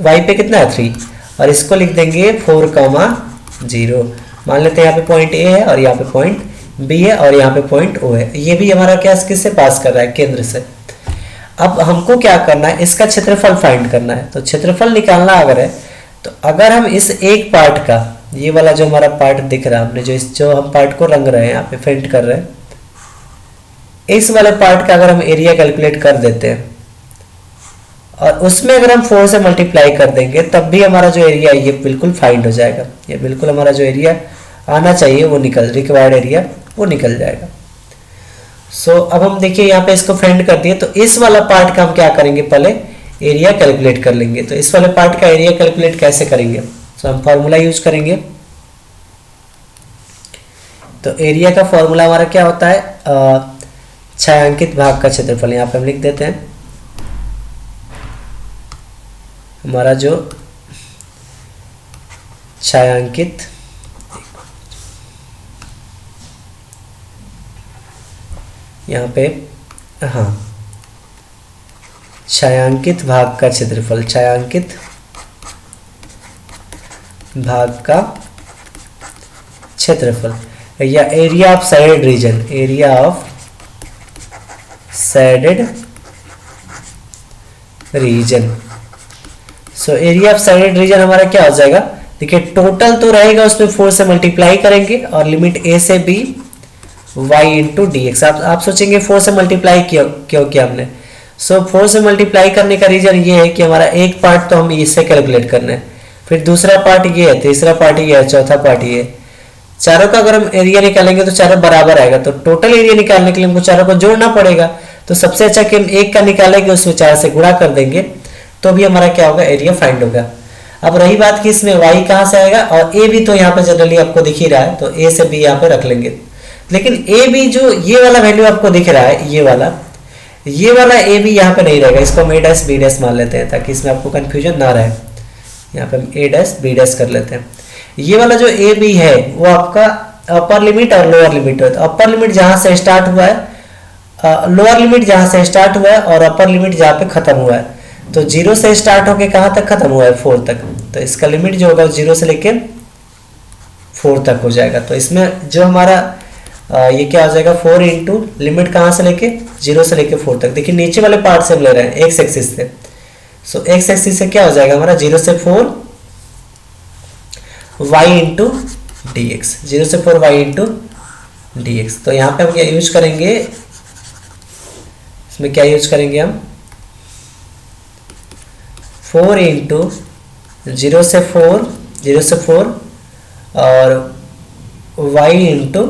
वाई पे कितना है 3, और इसको लिख देंगे 4, 0। मान लेते हैं यहाँ पे पॉइंट ए है और यहाँ पे पॉइंट बी है और यहाँ पे पॉइंट ओ है। ये भी हमारा क्या किससे पास कर रहा है, केंद्र से। अब हमको क्या करना है, इसका क्षेत्रफल फाइंड करना है। तो क्षेत्रफल निकालना अगर है तो अगर हम इस एक पार्ट का, ये वाला जो हमारा पार्ट दिख रहा है, हमने जो हम पार्ट को रंग रहे हैं यहाँ पे पेंट कर रहे हैं, इस वाले पार्ट का अगर हम एरिया कैलकुलेट कर देते हैं और उसमें अगर हम 4 से मल्टीप्लाई कर देंगे तब भी हमारा जो एरिया है ये बिल्कुल फाइंड हो जाएगा। ये बिल्कुल हमारा जो एरिया आना चाहिए वो रिक्वायर्ड एरिया वो निकल जाएगा। सो अब हम देखिए यहाँ पे इसको फाइंड कर दिए, तो इस वाला पार्ट का हम क्या करेंगे, पहले एरिया कैलकुलेट कर लेंगे। तो इस वाले पार्ट का एरिया कैलकुलेट कैसे करेंगे, तो हम फॉर्मूला यूज करेंगे। तो एरिया का फॉर्मूला हमारा क्या होता है, छायांकित भाग का क्षेत्रफल। यहाँ पे हम लिख देते हैं हमारा जो छायांकित यहाँ पे, हाँ, छायांकित भाग का क्षेत्रफल, छायांकित भाग का क्षेत्रफल या area of shaded region, area of shaded region. So area of shaded region हमारा क्या हो जाएगा, देखिए टोटल तो रहेगा उसमें 4 से मल्टीप्लाई करेंगे और लिमिट a से b y into d x. आप सोचेंगे 4 से मल्टीप्लाई क्यों किया हमने, सो 4 से मल्टीप्लाई करने का रीजन ये है कि हमारा एक पार्ट तो हम इससे कैलकुलेट करना है, फिर दूसरा पार्ट ये है, तीसरा पार्ट ये है, चौथा पार्ट ये है। चारों का अगर हम एरिया निकालेंगे तो चारों बराबर आएगा, तो टोटल एरिया निकालने के लिए हमको चारों को जोड़ना पड़ेगा। तो सबसे अच्छा कि हम एक का निकालेंगे उसमें 4 से गुणा कर देंगे, तो भी हमारा क्या होगा, एरिया फाइंड होगा। अब रही बात कि इसमें y कहाँ से आएगा, और a भी तो यहाँ पे जनरली आपको दिख ही रहा है, तो a से b यहाँ पे रख लेंगे। लेकिन a भी जो ये वाला वैल्यू आपको दिख रहा है, ये वाला a भी यहाँ पे नहीं रहेगा, इसको हम a डैश b डैश मान लेते हैं ताकि इसमें आपको कंफ्यूजन ना रहे। यहाँ पे हम a डैश b डैश कर लेते हैं। ये वाला जो a b है वो आपका अपर लिमिट और लोअर लिमिट है। तो अपर लिमिट जहाँ से स्टार्ट हुआ है, लोअर लिमिट जहाँ से स्टार्ट हुआ है, और अपर लिमिट जहाँ पे खत्म हुआ है। तो 0 से स्टार्ट होके कहाँ तक खत्म हुआ है, 4 तक। तो इसका लिमिट जो होगा 0 से लेके 4 तक हो जाएगा। तो इसमें जो हमारा ये क्या हो जाएगा, 4 इंटू लिमिट कहाँ से लेके 0 से लेके 4 तक। देखिए नीचे वाले पार्ट से हम ले रहे हैं एक्स एक्सिस से, सो एक्स एक्सिस से क्या हो जाएगा हमारा 0 से 4 y इंटू डी एक्स, 0 से 4 y इंटू डी एक्स। तो यहाँ पे हम क्या यूज करेंगे, इसमें क्या यूज करेंगे हम 4 इंटू 0 से 4 और y इंटू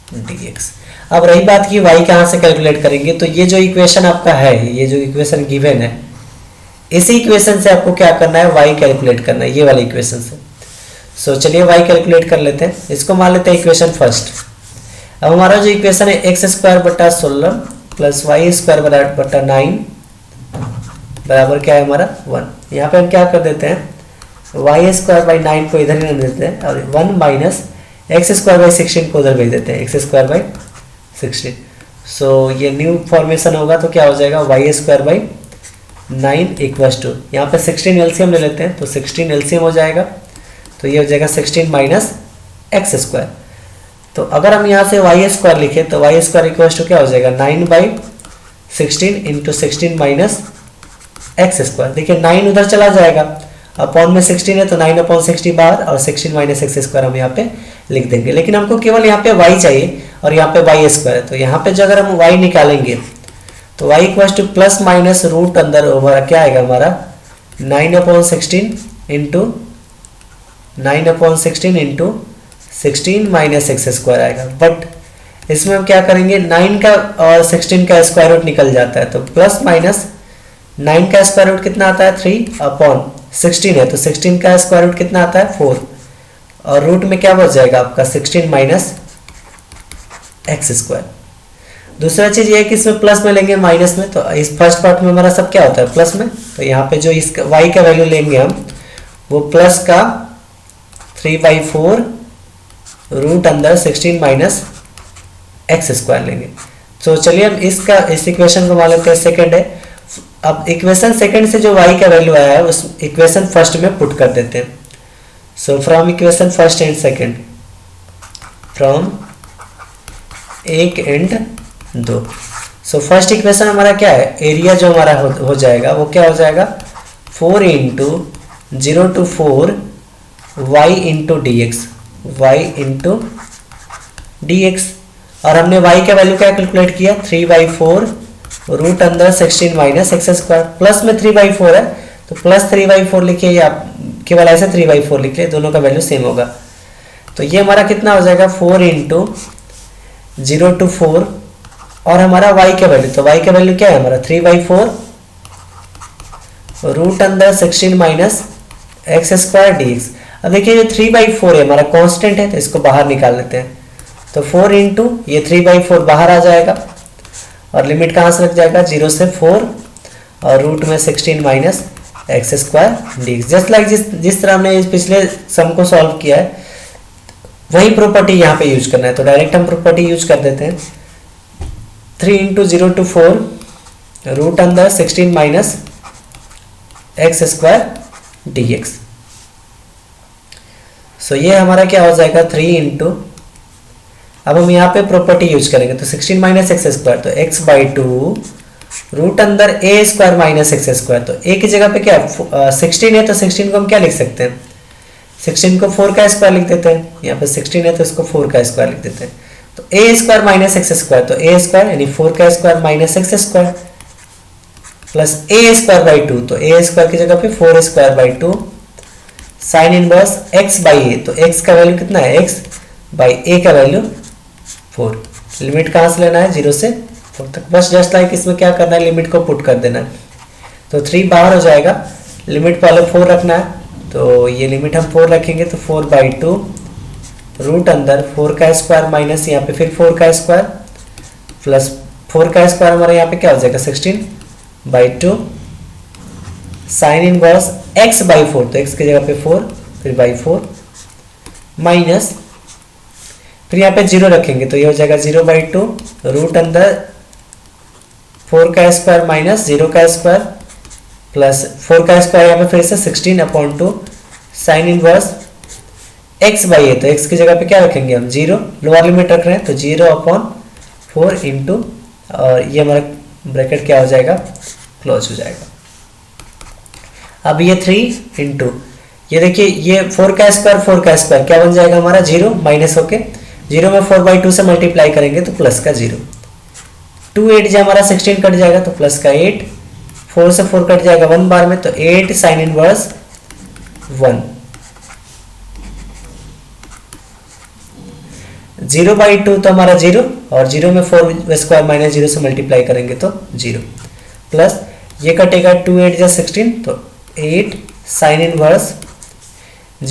डी एक्स। अब रही बात कि y कहाँ से कैलकुलेट करेंगे, तो ये जो इक्वेशन आपका है, ये जो इक्वेशन गिवन है, इसी इक्वेशन से आपको क्या करना है, y कैलकुलेट करना है, ये वाले इक्वेशन से। सो चलिए y कैलकुलेट कर लेते हैं। इसको मान लेते हैं इक्वेशन फर्स्ट। अब हमारा जो इक्वेशन है एक्स स्क्वायर बटा 16 प्लस वाई स्क्वायर बटा 9 बराबर क्या है हमारा 1। यहाँ पे हम क्या कर देते हैं, वाई स्क्वायर बाई 9 को इधर ही रख देते हैं, और 1 माइनस एक्स स्क्वायर बाई 16 को उधर भेज देते हैं, एक्स स्क्वायर बाई 16। सो ये न्यू फॉर्मेशन होगा, तो क्या हो जाएगा, y square by 9 equals to, यहाँ पे 16 एलसीएम ले लेते हैं, तो 16 एलसीएम हो जाएगा, तो ये हो जाएगा 16 माइनस एक्स स्क्वायर। तो अगर हम यहाँ से वाई स्क्वायर लिखे तो वाई स्क्वायर इक्वल्स टू क्या हो जाएगा, 9 by 16 into 16 minus x square. देखिए 9 उधर चला जाएगा, अपॉन में 16 है तो 9 अपॉन 60 बाहर, और 16 माइनस एक्स स्क्वायर हम यहाँ पे लिख देंगे। लेकिन हमको केवल यहाँ पे y चाहिए और यहाँ पे वाई स्क्वायर है, तो यहाँ पे जो अगर हम y निकालेंगे तो y equals to plus minus root अंदर हमारा क्या आएगा, हमारा 9 upon 16 into 9 upon 16 into 16 minus x square आएगा। बट इसमें हम क्या करेंगे, 9 का और 16 का स्क्वायर रूट निकल जाता है, तो प्लस माइनस 9 का स्क्वायर रूट कितना आता है 3 अपॉन 16 है, तो 16 का स्क्वायर रूट कितना आता है 4, और रूट में क्या बच जाएगा आपका 16 माइनस एक्स स्क्वायर। दूसरा चीज ये है कि इसमें प्लस में लेंगे माइनस में, तो इस फर्स्ट पार्ट में हमारा सब क्या होता है प्लस में, तो यहाँ पे जो इस y का वैल्यू लेंगे हम वो प्लस का 3/4 रूट अंदर 16 माइनस एक्स स्क्वायर लेंगे। तो चलिए हम इस इक्वेशन को मान लेते हैं सेकेंड है। अब इक्वेशन सेकंड से जो y का वैल्यू आया है उस इक्वेशन फर्स्ट में पुट कर देते हैं। So from equation first and second, from 1 and 2। So first equation हमारा क्या है, एरिया जो हमारा हो जाएगा वो क्या हो जाएगा 4 into 0 to 4 y into d x, और हमने y का वैल्यू क्या कैलकुलेट किया 3/4 रूट अंदर 16 माइनस एक्स स्क्वायर। प्लस में 3/4 है तो प्लस 3/4 लिखिए, या केवल ऐसे 3/4 लिखिए, दोनों का वैल्यू सेम होगा। तो ये हमारा कितना हो जाएगा 4 इंटू 0 to 4, और हमारा y का वैल्यू, तो y का वैल्यू क्या है हमारा 3/4 रूट अंदर 16 minus x square d x. अब देखिए ये 3/4 है हमारा कांस्टेंट है, तो इसको बाहर निकाल लेते हैं, तो 4 इंटू ये 3/4 बाहर आ जाएगा, और लिमिट कहाँ से लग जाएगा 0 से 4 और रूट में 16 minus x square d x. Just like जिस तरह हमने इस पिछले सम को सॉल्व किया है वही प्रॉपर्टी यहाँ पे यूज करना है, तो डायरेक्ट हम प्रॉपर्टी यूज कर देते हैं। 3 इंटू 0 to 4 रूट अंदर 16 minus x square d x. So ये हमारा क्या हो जाएगा 3 इंटू, अब हम यहाँ पे प्रॉपर्टी यूज करेंगे, तो 16 माइनस एक्स स्क्वायर, तो x/2 रूट अंदर a square minus x square. तो a की जगह पे क्या 16 है, तो 16 को हम क्या लिख सकते हैं, 16 को 4 का स्क्वायर लिख देते हैं, यहाँ पे 16 है तो इसको 4 का स्क्वायर लिख देते हैं, तो a square minus x square, तो a स्क्वायर यानी 4 का square minus x square. Plus a square by 2, तो ए स्क्वायर की जगह पे 4 square by 2 sine inverse x by a, तो x का वैल्यू कितना है, x बाई ए का वैल्यू 4। लिमिट कहाँ से लेना है, 0 से 4 तक। बस जस्ट लाइक इसमें क्या करना है, लिमिट को पुट कर देना है। तो 3 बाहर हो जाएगा, लिमिट पहले 4 रखना है, तो ये लिमिट हम 4 रखेंगे तो 4 बाई 2 रूट अंदर 4 का स्क्वायर माइनस यहाँ पे फिर 4 का स्क्वायर प्लस 4 का स्क्वायर हमारा यहाँ पे क्या हो जाएगा 16 by 2 sine inverse x by 4, तो x की जगह पे 4 फिर बाई 4 माइनस फिर यहाँ पे 0 रखेंगे तो ये हो जाएगा 0 बाई 2 रूट अंदर 4 का स्क्वायर माइनस 0 का स्क्वायर प्लस 4 का स्क्वायर यहाँ पे फिर से 16/2 sign inverse x by a, तो x की जगह पे क्या रखेंगे हम 0, लोअर लिमिट रख रहे हैं तो 0/4 इंटू और ये हमारा ब्रैकेट क्या हो जाएगा, क्लोज हो जाएगा। अब ये 3 इंटू ये देखिए ये 4 का स्क्वायर क्या बन जाएगा हमारा 0 माइनस होके 0 में 4 बाई 2 से मल्टीप्लाई करेंगे तो प्लस का 0, 2 8 जो हमारा 16 कट जाएगा तो प्लस का 8, 4 से 4 कट जाएगा 1 बार में तो 8 साइन इनवर्स 1, 0 बाई 2 तो हमारा 0 और 0 में 4 स्क्वायर माइनस 0 से मल्टीप्लाई करेंगे तो 0 प्लस ये कटेगा 2 8 जा 16 तो 8 साइन इनवर्स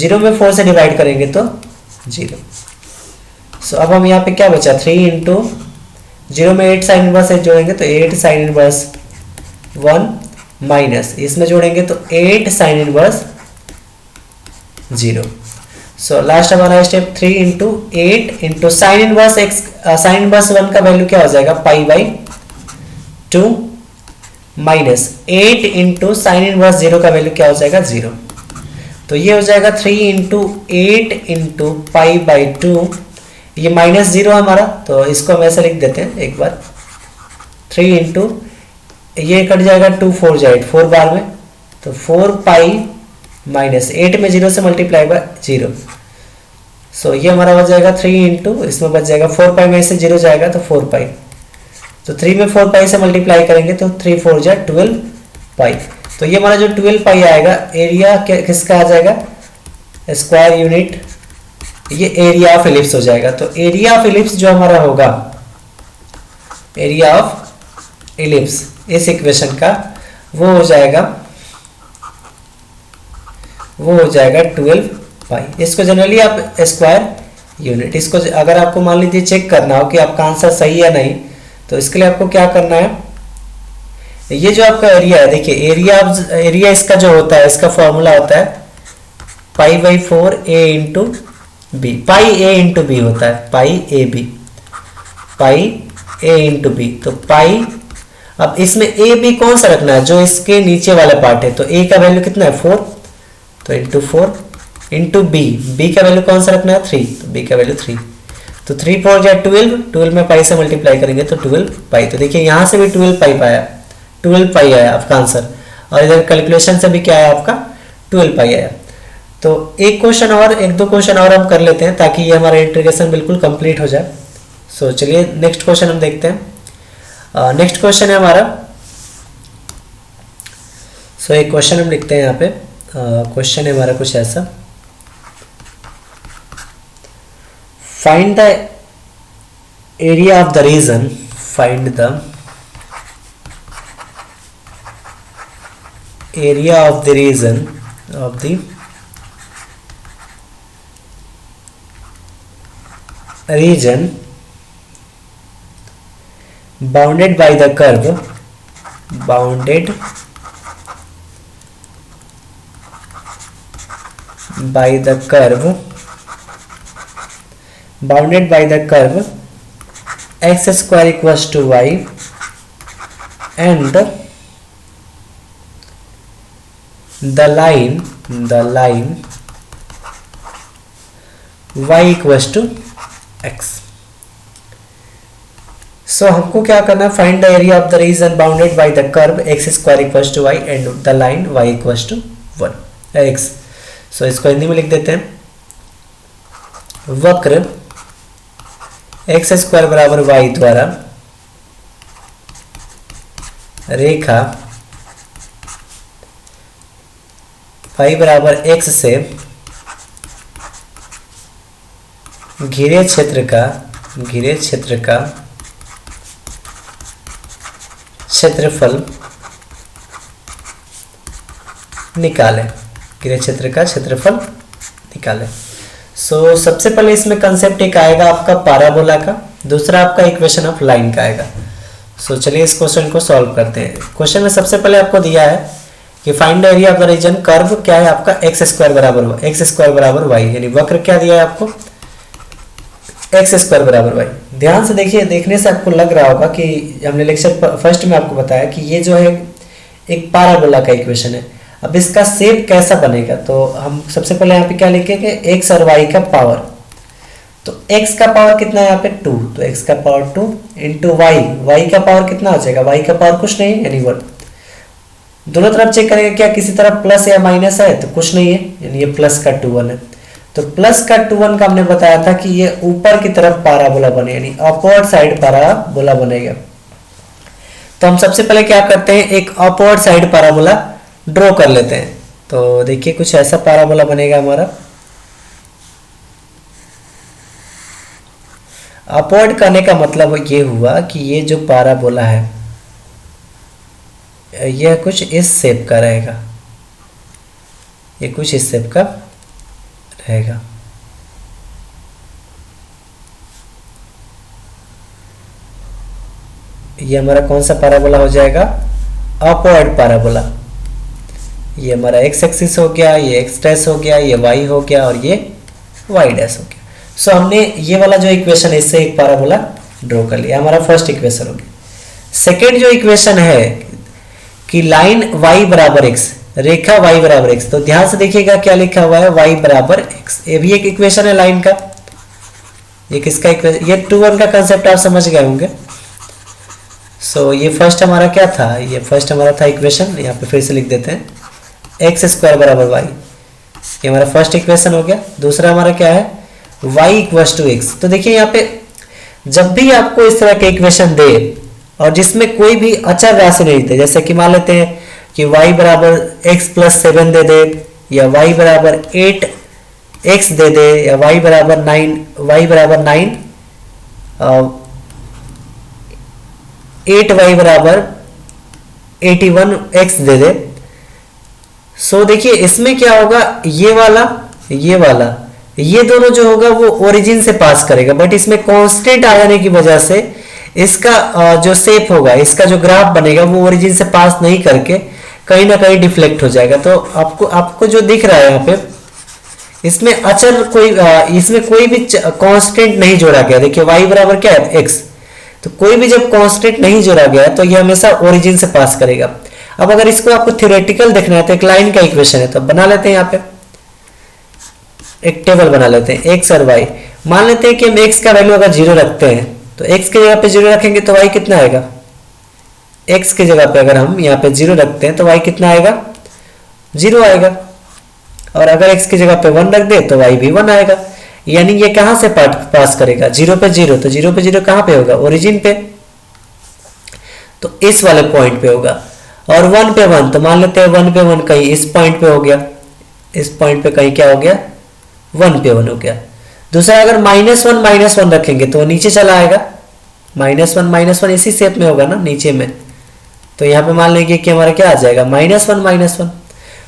0 में 4 से डिवाइड करेंगे तो 0। सो अब हम यहाँ पे क्या बचा 3 इंटू 0 में 8 साइन इनवर्स 8 जोड़ेंगे तो 8 साइन इनवर्स 1 माइनस इसमें जोड़ेंगे तो 8 साइन इनवर्स 0। सो लास्ट हमारा step 3 into 8 into sine inverse x, sine inverse 1 का वैल्यू क्या हो जाएगा pi by 2 minus 8 into sine inverse 0 का वैल्यू क्या हो जाएगा 0, तो ये हो जाएगा 3 इंटू 8 इंटू पाई बाई 2, ये माइनस 0 है हमारा तो इसको हम ऐसे लिख देते हैं एक बार 3 इंटू ये कट जाएगा 2 4 जा 8 4 बार में तो 4 पाई माइनस 8 में 0 से मल्टीप्लाई बाय 0, सो ये हमारा हो जाएगा 3 इंटू इसमें बच जाएगा 4 पाई में से 0 जाएगा तो 4 पाई, तो 3 में 4 पाई से मल्टीप्लाई करेंगे तो 3 4 जा 12 पाई, तो ये हमारा जो 12 पाई आएगा एरिया किसका आ जाएगा स्क्वायर यूनिट, ये एरिया ऑफ इलिप्स हो जाएगा। तो एरिया ऑफ इलिप्स जो हमारा होगा एरिया ऑफ इलिप्स इस इक्वेशन का वो हो जाएगा 12 पाई। इसको जनरली आप स्क्वायर यूनिट, इसको अगर आपको मान लीजिए चेक करना हो कि आपका आंसर सही है नहीं तो इसके लिए आपको क्या करना है, ये जो आपका एरिया है देखिए एरिया इसका जो होता है इसका फॉर्मूला होता है pi by 4 a into b, pi a into b होता है पाई ए इंटू बी, तो पाई अब इसमें ए बी कौन सा रखना है जो इसके नीचे वाला पार्ट है, तो ए का वैल्यू कितना है 4 तो इंटू 4 इंटू बी का वैल्यू कौन सा रखना है 3 तो बी का वैल्यू 3, तो 3 4 जा 12 में पाई से मल्टीप्लाई करेंगे तो 12 पाई, तो देखिए यहाँ से भी 12 पाई आया आपका आंसर और इधर कैलकुलेशन से भी क्या आया आपका 12 पाई आया। तो एक दो क्वेश्चन और हम कर लेते हैं ताकि ये हमारा इंटीग्रेशन बिल्कुल कंप्लीट हो जाए। सो चलिए नेक्स्ट क्वेश्चन हम देखते हैं। नेक्स्ट क्वेश्चन है हमारा, सो एक क्वेश्चन हम लिखते हैं यहाँ पे। क्वेश्चन है हमारा कुछ ऐसा, find the area of the region, find the area of the region of the region bounded by the curve bounded by the curve x square equals to y and the line y equals to x। So हमको क्या करना है, find the area of the region bounded by the curve x square equals to y and the line y equals to 1 x. So इसको हिंदी में लिख देते हैं, वक्र एक्स स्क्वायर बराबर वाई द्वारा रेखा y बराबर x से घिरे क्षेत्र का क्षेत्रफल निकालें। घिरे क्षेत्र का क्षेत्रफल निकालें। सो सबसे पहले इसमें कंसेप्ट एक आएगा आपका पैराबोला का, दूसरा आपका इक्वेशन ऑफ लाइन का आएगा। सो चलिए इस क्वेश्चन को सॉल्व करते हैं। क्वेश्चन में सबसे पहले आपको दिया है कि find the area of the region, curve क्या है आपका एक्स स्क्वायर बराबर वाई, यानी वक्र क्या दिया है आपको एक्स स्क्वायर बराबर वाई। ध्यान से देखिए, देखने से आपको लग रहा होगा कि हमने लेक्चर फर्स्ट में आपको बताया कि ये जो है एक पैराबोला का इक्वेशन है। अब इसका शेप कैसा बनेगा, तो हम सबसे पहले यहाँ पे क्या लिखेंगे, एक्स और वाई का पावर। तो x का पावर कितना है यहाँ पे 2, तो x का पावर 2 इंटू वाई का पावर कितना हो जाएगा, y का पावर कुछ नहीं है यानी 1। दोनों तरफ चेक करेंगे क्या किसी तरफ प्लस या माइनस है, तो कुछ नहीं है यानी ये प्लस का 2 1 है। तो प्लस का 2 1 का हमने बताया था कि ये ऊपर की तरफ पैराबोला बने यानी अपवर्ड साइड पैराबोला बनेगा। तो हम सबसे पहले क्या करते हैं, एक अपवर्ड साइड पैराबोला ड्रॉ कर लेते हैं। तो देखिए कुछ ऐसा पैराबोला बनेगा हमारा। अपवर्ड करने का मतलब ये हुआ कि ये जो पैराबोला है यह कुछ इस शेप का रहेगा, ये कुछ इस शेप का रहेगा। ये हमारा कौन सा पैराबोला हो जाएगा, अपवर्ड पैराबोला। ये हमारा एक्स एक्सिस हो गया, ये एक्स डैश हो गया, ये वाई हो गया और ये वाई डैश हो गया। सो हमने ये वाला जो इक्वेशन है इससे एक पैराबोला ड्रॉ कर लिया, हमारा फर्स्ट इक्वेशन हो गया। सेकेंड जो इक्वेशन है कि लाइन y बराबर x, रेखा y बराबर x, तो ध्यान से देखिएगा क्या लिखा हुआ है y बराबर x। ये भी एक इक्वेशन है लाइन का। ये किसका इक्वेशन, ये 2 1 का कंसेप्ट आप समझ गए होंगे। सो ये फर्स्ट हमारा क्या था, ये फर्स्ट हमारा था इक्वेशन, यहाँ पे फिर से लिख देते हैं एक्स स्क्वायर बराबर वाई, ये हमारा फर्स्ट इक्वेशन हो गया। दूसरा हमारा क्या है y इक्वल्स टू एक्स। तो देखिए यहाँ पे जब भी आपको इस तरह के इक्वेशन दे और जिसमें कोई भी अचर राशि नहीं दे, जैसे कि मान लेते हैं कि y बराबर x प्लस 7 दे दे, या y बराबर 8x दे दे, या y बराबर 9 8y बराबर 81x दे दे। सो देखिए इसमें क्या होगा, ये दोनों जो होगा वो ओरिजिन से पास करेगा, बट इसमें कांस्टेंट आ जाने की वजह से इसका जो शेप होगा, इसका जो ग्राफ बनेगा वो ओरिजिन से पास नहीं करके कहीं ना कहीं डिफ्लेक्ट हो जाएगा। तो आपको जो दिख रहा है यहाँ पे, इसमें अचर इसमें कोई भी कांस्टेंट नहीं जोड़ा गया। देखिए y बराबर क्या है x, तो कोई भी जब कांस्टेंट नहीं जोड़ा गया तो ये हमेशा ओरिजिन से पास करेगा। अब अगर इसको आपको थ्योरेटिकल देखना है तो एक लाइन का इक्वेशन है, तो बना लेते हैं यहाँ पे एक टेबल बना लेते हैं x और y। मान लेते हैं कि हम x का वैल्यू अगर 0 रखते हैं तो x की जगह पे 0 रखेंगे तो y कितना आएगा, x की जगह पे अगर हम यहाँ पे 0 रखते हैं तो y कितना आएगा, 0 आएगा। और अगर x की जगह पे 1 रख दे तो y भी 1 आएगा। यानी ये कहां से पास करेगा, 0 पे 0, तो 0 पे 0 कहां पे होगा, ओरिजिन पे, तो इस वाले पॉइंट पे होगा। और 1 पे 1, तो मान लेते हैं 1 पे 1 कहीं इस पॉइंट पे हो गया, इस पॉइंट पे कहीं क्या हो गया, 1 पे 1 हो गया। दूसरा अगर -1 रखेंगे तो नीचे चला आएगा, -1 इसी शेप में होगा ना नीचे में, तो यहाँ पे मान लेंगे कि हमारा क्या आ जाएगा -1।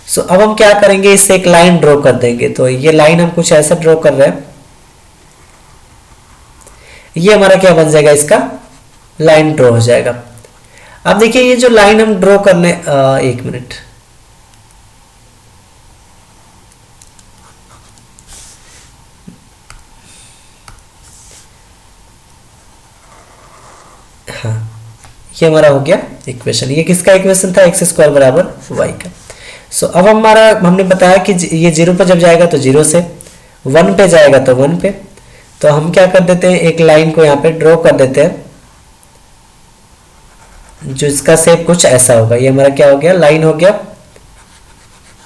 सो अब हम क्या करेंगे, इससे एक लाइन ड्रॉ कर देंगे। तो ये लाइन हम कुछ ऐसा ड्रॉ कर रहे हैं, ये हमारा क्या बन जाएगा, इसका लाइन ड्रॉ हो जाएगा। अब देखिए ये जो लाइन हम ड्रॉ करने, एक मिनट, हाँ ये हमारा हो गया इक्वेशन। ये किसका इक्वेशन था, एक्स स्क्वायर बराबर वाई का। सो अब हमने बताया कि ये 0 पे जब जाएगा तो 0 से, 1 पे जाएगा तो 1 पे। तो हम क्या कर देते हैं, एक लाइन को यहाँ पे ड्रॉ कर देते हैं जो इसका शेप कुछ ऐसा होगा। ये हमारा क्या हो गया, लाइन हो गया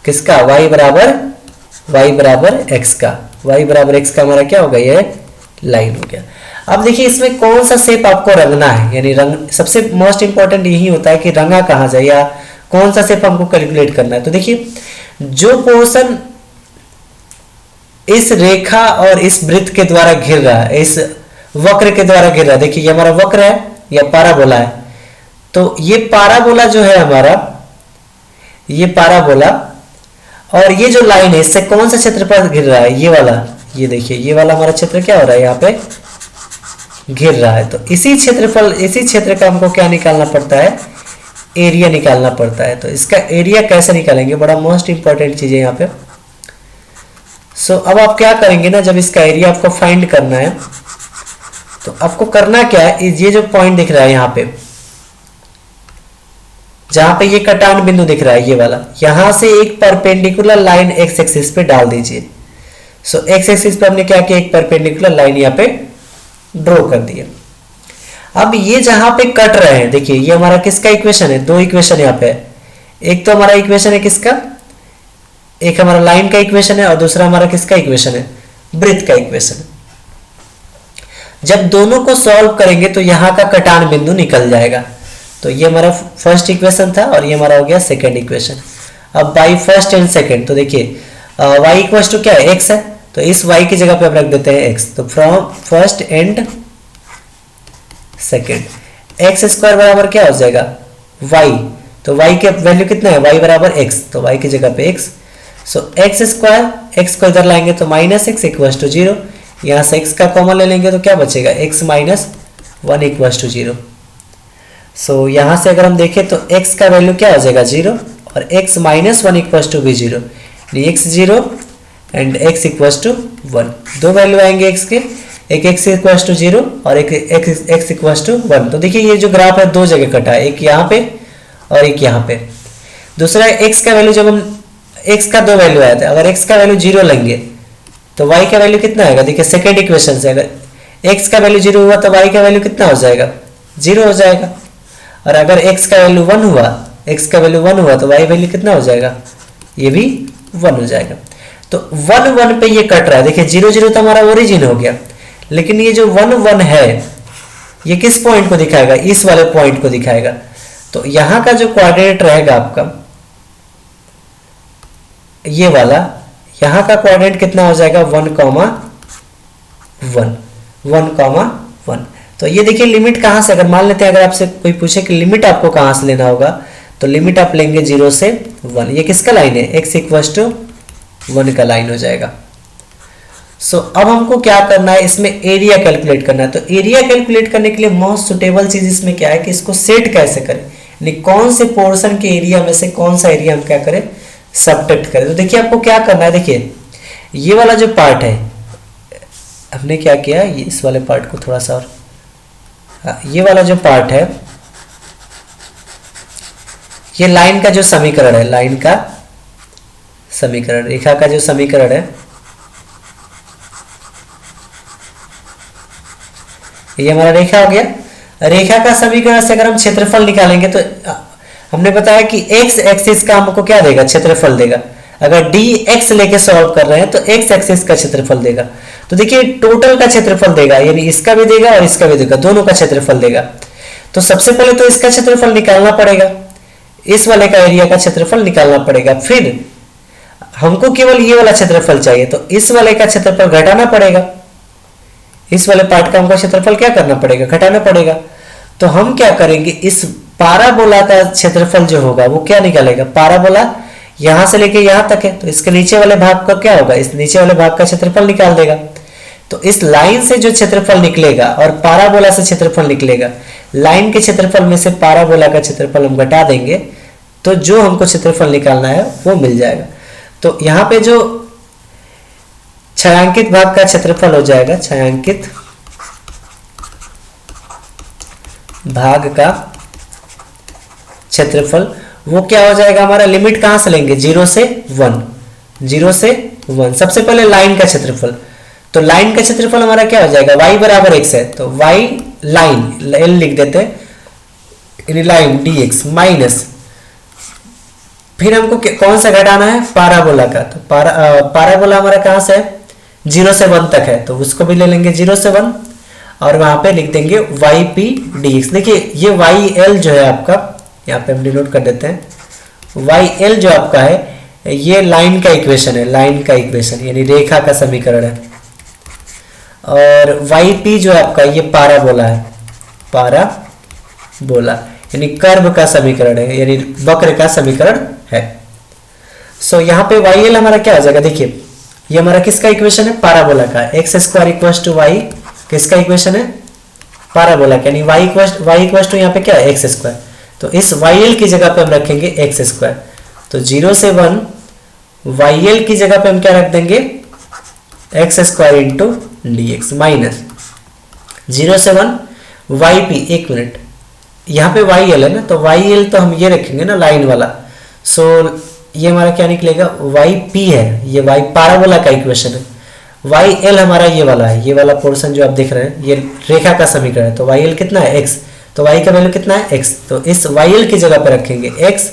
किसका, y बराबर x का, y बराबर x का हमारा क्या होगा, ये लाइन हो गया। अब देखिए इसमें कौन सा शेप आपको रंगना है, यानी रंग सबसे मोस्ट इंपॉर्टेंट यही होता है कि रंगा कहाँ जाए या कौन सा शेप हमको कैलकुलेट करना है। तो देखिए जो पोर्शन इस रेखा और इस वृत्त के द्वारा घिर रहा है, इस वक्र के द्वारा घिर रहा है, देखिए ये हमारा वक्र है या पाराबोला है। तो ये पाराबोला जो है हमारा, ये पाराबोला और ये जो लाइन है इससे कौन सा क्षेत्रफल घिर रहा है, ये वाला, ये देखिए ये वाला हमारा क्षेत्र क्या हो रहा है, यहाँ पे घिर रहा है। तो इसी क्षेत्रफल, इसी क्षेत्र का हमको क्या निकालना पड़ता है, एरिया निकालना पड़ता है। तो इसका एरिया कैसे निकालेंगे, बड़ा मोस्ट इंपॉर्टेंट चीज है यहाँ पे। सो अब आप क्या करेंगे ना, जब इसका एरिया आपको फाइंड करना है तो आपको करना क्या है, ये जो पॉइंट दिख रहा है यहाँ पे, जहां पे ये कटान बिंदु दिख रहा है ये वाला, यहां से एक परपेंडिकुलर लाइन एक्स एक्सिस पे डाल दीजिए। सो एक्स एक्सिस पे हमने क्या किया, एक परपेंडिकुलर लाइन यहाँ पे ड्रॉ कर दिया। अब ये जहां पे कट रहे हैं, देखिए ये हमारा किसका इक्वेशन है, दो इक्वेशन यहाँ पे है। एक तो हमारा इक्वेशन है किसका, एक हमारा लाइन का इक्वेशन है और दूसरा हमारा किसका इक्वेशन है, वृत्त का इक्वेशन है। जब दोनों को सॉल्व करेंगे तो यहाँ का कटान बिंदु निकल जाएगा। तो ये हमारा फर्स्ट इक्वेशन था और ये हमारा हो गया सेकंड इक्वेशन। अब बाई फर्स्ट एंड सेकंड, तो देखिए y इक्वल टू क्या है, x है, तो इस y की जगह पे हम रख देते हैं x। तो from first and second x square बराबर क्या हो जाएगा, y। तो y के वैल्यू कितना है, y बराबर x, तो y की जगह पे x। सो x स्क्वायर, x को इधर लाएंगे तो माइनस x इक्वल टू 0, यहाँ से x का कॉमन ले लेंगे तो क्या बचेगा, x माइनस 1 इक्वल टू 0। सो यहाँ से अगर हम देखें तो x का वैल्यू क्या हो जाएगा 0 और x माइनस 1 इक्वल टू भी 0, x 0 and x equal to 1। दो वैल्यू आएंगे x के, एक x इक्वल टू 0 और एक x इक्वल टू 1। तो देखिए ये जो ग्राफ है दो जगह कटा है, एक यहाँ पे और एक यहाँ पे। दूसरा x का वैल्यू, जब हम x का दो वैल्यू आया था, अगर x का वैल्यू 0 लेंगे तो y का वैल्यू कितना आएगा, देखिए सेकेंड इक्वेशन से अगर x का वैल्यू 0 हुआ तो y का वैल्यू कितना हो जाएगा, 0 हो जाएगा। और अगर x का वैल्यू 1 हुआ, x का वैल्यू 1 हुआ तो y वैल्यू कितना हो जाएगा, ये भी 1 हो जाएगा। तो 1 1 पे ये कट रहा है, देखिए 0 0 तो हमारा ओरिजिन हो गया, लेकिन ये जो 1 1 है ये किस पॉइंट को दिखाएगा, इस वाले पॉइंट को दिखाएगा। तो यहाँ का जो कोऑर्डिनेट रहेगा आपका ये वाला, यहाँ का कोऑर्डिनेट कितना हो जाएगा 1 1 1। तो ये देखिए लिमिट कहाँ से, अगर मान लेते हैं, अगर आपसे कोई पूछे कि लिमिट आपको कहाँ से लेना होगा, तो लिमिट आप लेंगे 0 से 1। ये किसका लाइन है, x इक्वल टू 1 का लाइन हो जाएगा। सो अब हमको क्या करना है, इसमें एरिया कैलकुलेट करना है। तो एरिया कैलकुलेट करने के लिए मोस्ट सुटेबल चीज इसमें क्या है कि इसको सेट कैसे करें, यानी कौन से पोर्शन के एरिया में से कौन सा एरिया हम क्या करें, सबट्रैक्ट करें। तो देखिए आपको क्या करना है, देखिए ये वाला जो पार्ट है, हमने क्या किया, ये इस वाले पार्ट को थोड़ा सा और, ये वाला जो पार्ट है, ये लाइन का जो समीकरण है, लाइन का समीकरण, रेखा का जो समीकरण है, ये हमारा रेखा हो गया। रेखा का समीकरण से अगर हम क्षेत्रफल निकालेंगे तो हमने बताया कि x एक्सिस का हमको क्या देगा, क्षेत्रफल देगा। अगर dx लेके सॉल्व कर रहे हैं तो x एक्सिस का क्षेत्रफल देगा। तो देखिए टोटल का क्षेत्रफल देगा, यानी इसका भी देगा और इसका भी देगा, दोनों का क्षेत्रफल देगा। तो सबसे पहले तो इसका क्षेत्रफल निकालना पड़ेगा, इस वाले का एरिया का क्षेत्रफल निकालना पड़ेगा। फिर हमको केवल ये वाला क्षेत्रफल चाहिए, तो इस वाले का क्षेत्रफल घटाना पड़ेगा, इस वाले पार्ट का हमको क्षेत्रफल क्या करना पड़ेगा, घटाना पड़ेगा। तो हम क्या करेंगे, इस पाराबोला का क्षेत्रफल जो होगा वो क्या निकालेगा, पाराबोला यहां से लेके यहां तक है, तो इसके नीचे वाले भाग का क्या होगा, इस नीचे वाले भाग का क्षेत्रफल निकाल देगा। तो इस लाइन से जो क्षेत्रफल निकलेगा और पाराबोला से क्षेत्रफल निकलेगा, लाइन के क्षेत्रफल में से पाराबोला का क्षेत्रफल हम घटा देंगे तो जो हमको क्षेत्रफल निकालना है वो मिल जाएगा। तो यहाँ पे जो छायांकित भाग का क्षेत्रफल हो जाएगा, छायांकित भाग का क्षेत्रफल वो क्या हो जाएगा हमारा, लिमिट कहां से लेंगे, 0 से 1, 0 से 1। सबसे पहले लाइन का क्षेत्रफल, तो लाइन का क्षेत्रफल हमारा क्या हो जाएगा, y बराबर x है, तो y लाइन l लिख देते हैं, लाइन dx माइनस, फिर हमको कौन सा घटाना है, पाराबोला का। तो पाराबोला हमारा कहां से है, 0 से 1 तक है, तो उसको भी ले लेंगे 0 से 1 और वहां पे लिख देंगे yp dx। देखिए ये yl जो है आपका, यहाँ पे हम डिनोट कर देते हैं वाई एल जो आपका है ये लाइन का इक्वेशन है, लाइन का इक्वेशन यानी रेखा का समीकरण है। और वाई पी जो है आपका ये पाराबोला है, पाराबोला यानी कर्व का समीकरण है, यानी वक्र का समीकरण है। सो यहाँ पे वाई एल हमारा क्या हो जाएगा, देखिए ये हमारा किसका इक्वेशन है, पाराबोला का। X square equal to y किसका इक्वेशन है, पाराबोला का, यानी वाई इक्वल टू यहाँ पे क्या है, एक्स स्क्वायर। तो इस वाई एल की जगह पे हम रखेंगे एक्स स्क्वायर। तो 0 से 1 वाई एल की जगह पे हम क्या रख देंगे, x square into d x minus 0 से 1 वाई पी। एक मिनट, यहाँ पे वाई एल है ना, तो वाई एल तो हम ये रखेंगे ना लाइन वाला। सो ये हमारा क्या निकलेगा, वाई पी है, ये वाई पाराबोला का इक्वेशन है। वाई एल हमारा ये वाला है, ये वाला पोर्शन जो आप देख रहे हैं ये रेखा का समीकरण है। तो वाई एल कितना है, एक्स। तो वाई का वैल्यू कितना है, एक्स। तो इस वाई एल की जगह पे रखेंगे एक्स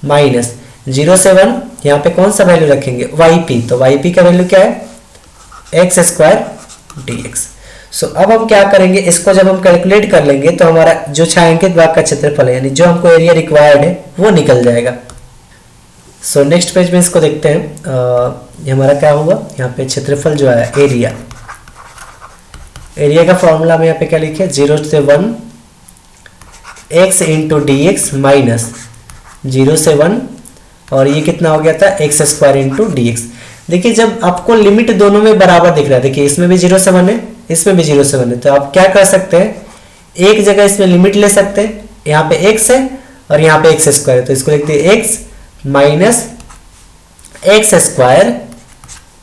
माइनस 0 से 1 यहाँ पे कौन सा वैल्यू रखेंगे, वाई पी। तो वाई पी का वैल्यू क्या है, एक्स स्क्वायर डी एक्स। सो अब हम क्या करेंगे, इसको जब हम कैलकुलेट कर लेंगे तो हमारा जो छायांकित भाग का क्षेत्रफल है यानी जो हमको एरिया रिक्वायर्ड है वो निकल जाएगा। सो नेक्स्ट पेज में इसको देखते हैं। ये हमारा क्या होगा, यहाँ पे क्षेत्रफल जो है एरिया, एरिया का फॉर्मूला में यहाँ पे क्या लिखे, 0 से 1 x into d x minus 0 से 1 और ये कितना हो गया था, x square into d x. देखिए जब आपको लिमिट दोनों में बराबर दिख रहा है, देखिए इसमें भी 0 से 1 है, इसमें भी 0 से 1 है, तो आप क्या कर सकते हैं, एक जगह इसमें लिमिट ले सकते हैं, यहाँ पे x है और यहाँ पे एक्स स्क्वायर है, तो इसको लिखते हैं x माइनस एक्स स्क्वायर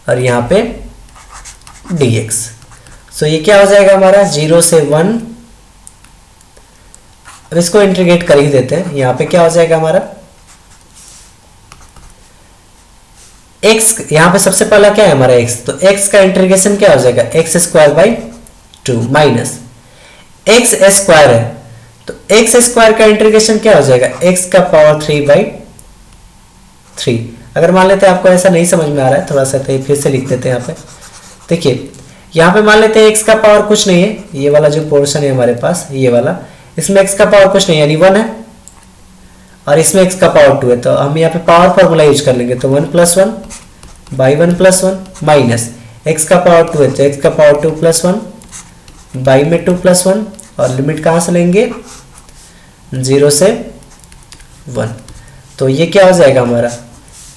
और यहाँ पे dx। सो ये क्या हो जाएगा हमारा 0 से 1। अब इसको इंटीग्रेट कर ही देते हैं, यहाँ पे क्या हो जाएगा हमारा x, यहाँ पे सबसे पहला क्या है हमारा x, तो x का इंटीग्रेशन क्या हो जाएगा, x square by 2 minus x square है, तो एक्स स्क्वायर का इंटीग्रेशन क्या हो जाएगा, x का पावर 3 बाई 3। अगर मान लेते हैं आपको ऐसा नहीं समझ में आ रहा है थोड़ा सा, तो फिर से लिख देते हैं यहाँ पे। देखिए यहाँ पे मान लेते हैं x का पावर कुछ नहीं है, ये वाला जो पोर्शन है हमारे पास ये वाला, इसमें x का पावर कुछ नहीं यानी 1 है और इसमें x का पावर 2 है, तो हम यहाँ पे पावर फॉर्मूला यूज कर लेंगे। तो 1 + 1 बाई 1 + 1 माइनस x का पावर 2 है तो x का पावर 2 + 1 बाई में 2 + 1 और लिमिट कहाँ से लेंगे, 0 से 1। तो ये क्या हो जाएगा हमारा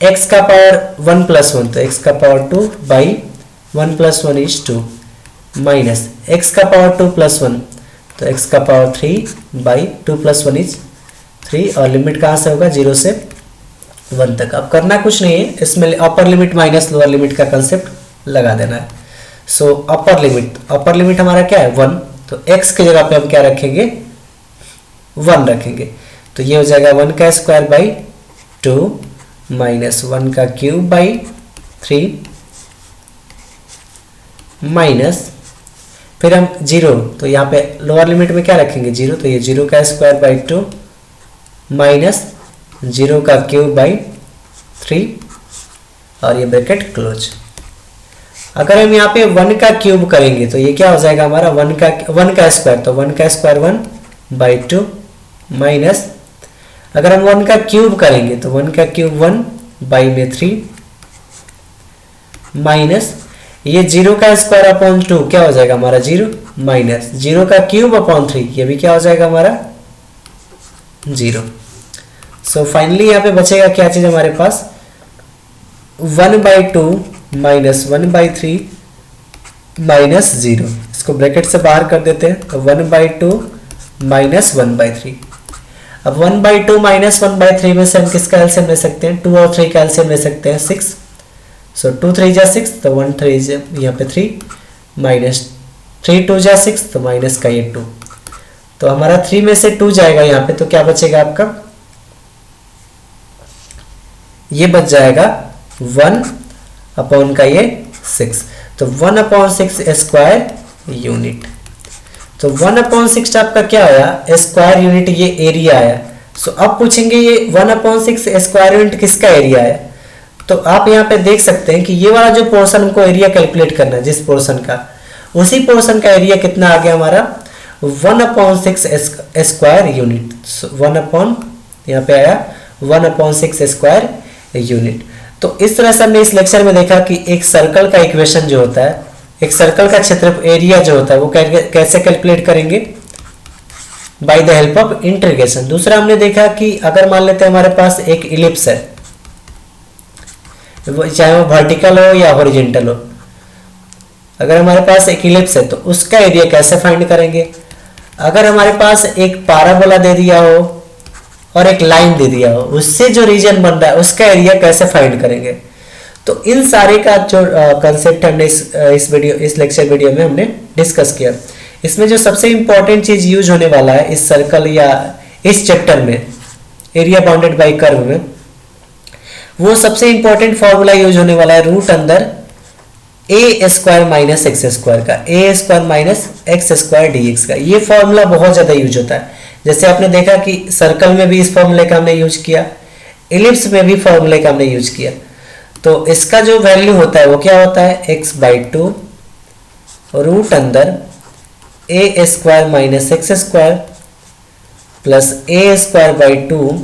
x का पावर 1 + 1 तो x का power 2 by 1 + 1 is 2 minus x का पावर 2 + 1 तो x का पावर 3 बाई 2 + 1 इज 3 और लिमिट कहाँ से होगा, 0 से 1 तक। अब करना कुछ नहीं है, इसमें upper limit minus lower limit का कंसेप्ट लगा देना है। सो अपर लिमिट हमारा क्या है 1, तो x की जगह पे हम क्या रखेंगे 1 रखेंगे, तो ये हो जाएगा 1 का स्क्वायर बाई 2 माइनस 1 का क्यूब बाई 3 माइनस फिर हम 0, तो यहाँ पे लोअर लिमिट में क्या रखेंगे 0, तो ये 0 का स्क्वायर बाई 2 माइनस 0 का क्यूब बाई 3 और ये ब्रैकेट क्लोज। अगर हम यहाँ पे 1 का क्यूब करेंगे तो ये क्या हो जाएगा हमारा 1 का स्क्वायर, तो 1 का स्क्वायर 1 बाई 2 माइनस अगर हम 1 का क्यूब करेंगे तो 1 का क्यूब 1 बाई में 3 माइनस ये 0 का स्क्वायर अपॉन 2 क्या हो जाएगा हमारा 0 माइनस 0 का क्यूब अपॉन 3 ये भी क्या हो जाएगा हमारा 0। सो फाइनली यहाँ पे बचेगा क्या चीज हमारे पास 1/2 माइनस 1/3 माइनस 0, इसको ब्रैकेट से बाहर कर देते हैं तो 1/2 माइनस 1/3। अब 1/2 माइनस 1/3 में से हम किसका एलसीएम ले सकते हैं, 2 और 3 का एलसीएम ले सकते हैं 6। सो 2 3 जा 6 तो 1 3 यहाँ पे 3 माइनस 3 2 जा 6 तो माइनस का ये 2, तो हमारा 3 में से 2 जाएगा यहाँ पे, तो क्या बचेगा आपका ये बच जाएगा 1 अपॉन का ये 6, तो 1/6 स्क्वायर यूनिट। तो 1/6 आपका क्या आया स्क्वायर यूनिट, ये एरिया आया। सो अब पूछेंगे ये 1/6 स्क्वायर यूनिट किसका एरिया है, तो आप यहाँ पे देख सकते हैं कि ये वाला जो पोर्शन हमको एरिया कैलकुलेट करना है जिस पोर्शन का, उसी पोर्शन का एरिया कितना आ गया हमारा 1/6 स्क्वायर यूनिट। 1 अपॉन यहाँ पे आया 1/6 यूनिट। तो इस तरह से हमने इस लेक्चर में देखा कि एक सर्कल का इक्वेशन जो होता है, एक सर्कल का क्षेत्र एरिया जो होता है वो कैसे कैलकुलेट करेंगे, by the help of integration. दूसरा हमने देखा कि अगर मान लेते हैं हमारे पास एक इलिप्स है, चाहे वो वर्टिकल हो या हॉरिजॉन्टल हो, अगर हमारे पास एक इलिप्स है तो उसका एरिया कैसे फाइंड करेंगे। अगर हमारे पास एक पैराबोला दे दिया हो और एक लाइन दे दिया हो, उससे जो रीजन बन रहा है उसका एरिया कैसे फाइंड करेंगे। तो इन सारे का जो कंसेप्ट हमने इस लेक्चर वीडियो में हमने डिस्कस किया। इसमें जो सबसे इंपॉर्टेंट चीज यूज होने वाला है इस सर्कल या इस चैप्टर में, एरिया बाउंडेड बाय कर्व में, वो सबसे इंपॉर्टेंट फॉर्मूला यूज होने वाला है रूट अंदर a square minus x square का, a square minus x square d x का। ये फॉर्मूला बहुत ज्यादा यूज होता है। जैसे आपने देखा कि सर्कल में भी इस फॉर्मूले का हमने यूज किया, इलिप्स में भी फॉर्मूले का हमने यूज किया। तो इसका जो वैल्यू होता है वो क्या होता है, x/2 रूट अंदर a square minus x square plus a square by 2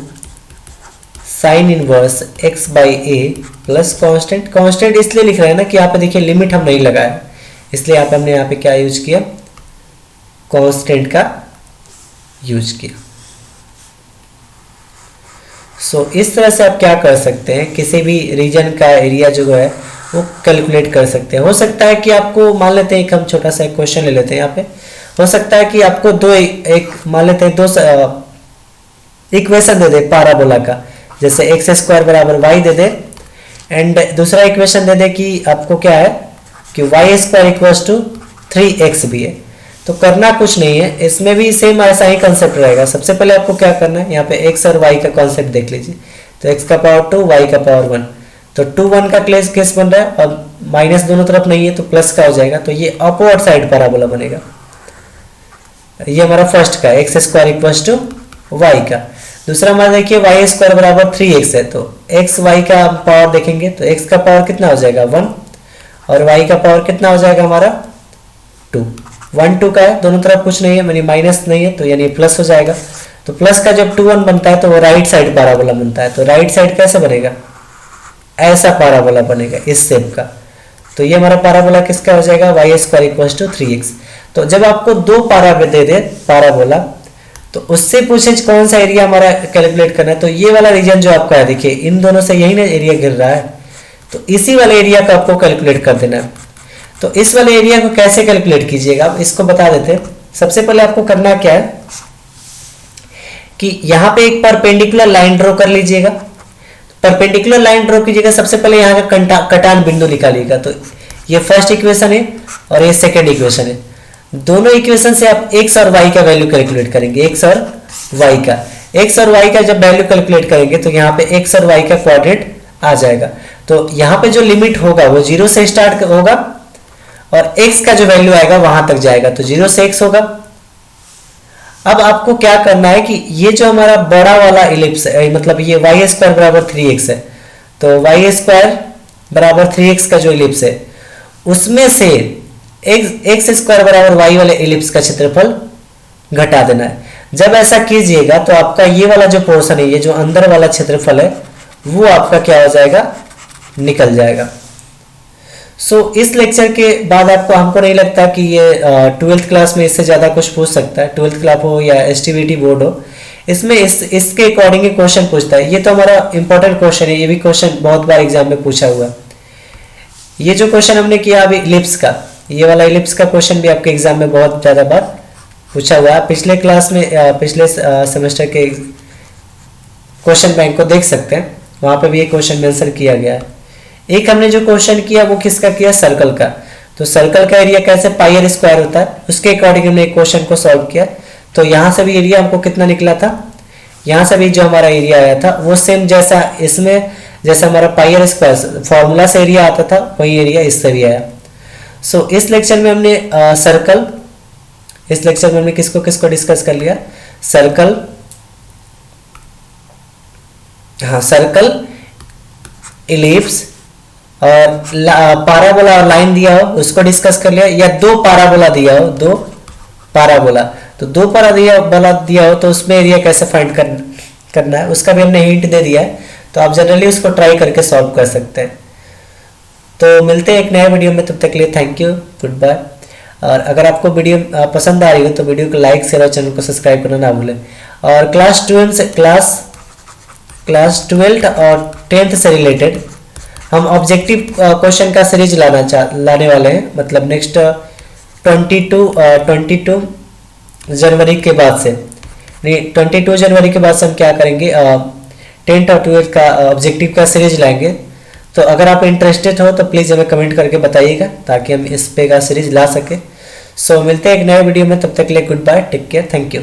sine inverse x by a plus constant. Constant इसलिए लिख रहे हैं ना कि यहाँ पे देखिए लिमिट हम नहीं लगाया, इसलिए हमने यहाँ पे क्या यूज किया, कांस्टेंट का यूज किया। इस तरह से आप क्या कर सकते हैं, किसी भी रीजन का एरिया जो है वो कैलकुलेट कर सकते हैं। हो सकता है कि आपको, मान लेते हैं एक हम छोटा सा क्वेश्चन ले लेते हैं यहाँ पे, हो सकता है कि आपको मान लेते हैं दो इक्वेशन दे दे पैराबोला का, जैसे एक्स स्क्वायर बराबर वाई दे दे, एंड दूसरा इक्वेशन दे दे कि आपको क्या है कि Y square equals to 3x भी है। तो करना कुछ नहीं है, इसमें भी सेम ऐसा ही कंसेप्ट रहेगा। सबसे पहले आपको क्या करना है, यहाँ पे x और y का कॉन्सेप्ट देख लीजिए। तो x का पावर 2, y का पावर 1, तो 2 1 का केस बन रहा है, और माइनस दोनों तरफ नहीं है तो प्लस का हो जाएगा, तो ये अपवर्ड साइड पैराबोला बनेगा। ये हमारा फर्स्ट का x square equals to y का। दूसरा हमारा देखिए वाई स्क्वायर बराबर 3x है, तो एक्स वाई का पावर देखेंगे तो x का पावर कितना हो जाएगा 1, और y का पावर कितना हो जाएगा हमारा 2। 1 2 का है, दोनों तरफ कुछ नहीं है, यानी माइनस नहीं है, तो यानी प्लस हो जाएगा। तो प्लस का जब 2 1 बनता है तो वो राइट साइड पैराबोला बनता है। तो राइट साइड कैसे बनेगा, ऐसा पैराबोला बनेगा इस शेप का। तो ये हमारा पैराबोला किसका हो जाएगा, y square equals to 3x। तो जब आपको दो दे दे पैराबोला, तो उससे पूछे कौन सा एरिया हमारा कैलकुलेट करना है, तो ये वाला रीजन जो आपका है, देखिए इन दोनों से यही ना एरिया गिर रहा है, तो इसी वाले एरिया को आपको कैलकुलेट कर देना है। तो इस वाले एरिया को कैसे कैलकुलेट कीजिएगा, आप इसको बता देते हैं। सबसे पहले आपको करना क्या है कि यहाँ पे एक परपेंडिकुलर लाइन ड्रॉ कर लीजिएगा। परपेंडिकुलर लाइन ड्रॉ कीजिएगा, सबसे पहले यहाँ का कटान बिंदु निकालिएगा। तो ये फर्स्ट इक्वेशन है और ये सेकेंड इक्वेशन है। दोनों इक्वेशन से आप x और y का वैल्यू कैलकुलेट करेंगे, x और y का जब वैल्यू कैलकुलेट करेंगे तो यहाँ पे x और y का क्वाड्रेंट आ जाएगा। तो यहाँ पे जो लिमिट होगा वो 0 से स्टार्ट होगा और x का जो वैल्यू आएगा वहां तक जाएगा, तो 0 से x होगा। अब आपको क्या करना है कि ये जो हमारा बड़ा वाला इलिप्स है, मतलब ये वाई स्क्वायर बराबर 3x है, तो वाई स्क्वायर बराबर 3x का जो इलिप्स है उसमें से एक्स स्क्वायर बराबर वाई वाले इलिप्स का क्षेत्रफल घटा देना है। जब ऐसा कीजिएगा तो आपका ये वाला जो पोर्शन है, ये जो अंदर वाला क्षेत्रफल है, वो आपका क्या हो जाएगा, निकल जाएगा। इस लेक्चर के बाद आपको, हमको नहीं लगता कि ये 12th क्लास में इससे ज़्यादा कुछ पूछ सकता है। 12th क्लास हो या एसटीबीटी बोर्ड हो, इसमें इसके अकॉर्डिंग ही क्वेश्चन पूछता है। ये तो हमारा इंपॉर्टेंट क्वेश्चन है, ये भी क्वेश्चन बहुत बार एग्जाम में पूछा हुआ है। ये जो क्वेश्चन हमने किया अभी इलिप्स का, ये वाला इलिप्स का क्वेश्चन भी आपके एग्जाम में बहुत ज़्यादा बार पूछा हुआ है। पिछले क्लास में, पिछले सेमेस्टर के क्वेश्चन बैंक को देख सकते हैं, वहाँ पे भी ये क्वेश्चन मेंशन किया गया है। एक हमने जो क्वेश्चन किया वो किसका किया, सर्कल का। तो सर्कल का एरिया कैसे पाई स्क्वायर होता है, उसके अकॉर्डिंग हमने एक क्वेश्चन को सॉल्व किया। तो यहाँ से भी एरिया हमको कितना निकला था, यहाँ से भी जो हमारा एरिया आया था वो सेम जैसा इसमें, जैसा हमारा पाई स्क्वायर फॉर्मूला से एरिया आता था, वही एरिया इससे भी आया। इस लेक्चर में हमने सर्कल, इस लेक्चर में हमने किसको किसको डिस्कस कर लिया, सर्कल, हाँ सर्कल, इलिप्स और पैराबोला और लाइन दिया हो उसको डिस्कस कर लिया, या दो पैराबोला दिया हो, दो पैराबोला, तो दो पैराबोला दिया हो तो उसमें एरिया कैसे फाइंड करना है उसका भी हमने हिंट दे दिया है, तो आप जनरली उसको ट्राई करके सॉल्व कर सकते हैं। तो मिलते हैं एक नए वीडियो में, तब तक के लिए थैंक यू, गुड बाय। और अगर आपको वीडियो पसंद आ रही हो तो वीडियो को लाइक शेयर और चैनल को सब्सक्राइब करना ना भूलें। और क्लास 12 और 10th से रिलेटेड हम ऑब्जेक्टिव क्वेश्चन का सीरीज लाने वाले हैं, मतलब नेक्स्ट 22 जनवरी के बाद से, नहीं 22 जनवरी के बाद से हम क्या करेंगे, 10th और 12th का ऑब्जेक्टिव का सीरीज लाएंगे। तो अगर आप इंटरेस्टेड हो तो प्लीज़ हमें कमेंट करके बताइएगा ताकि हम इस पे का सीरीज ला सके। सो मिलते हैं एक नए वीडियो में, तब तक के लिए goodbye, take care, thank you.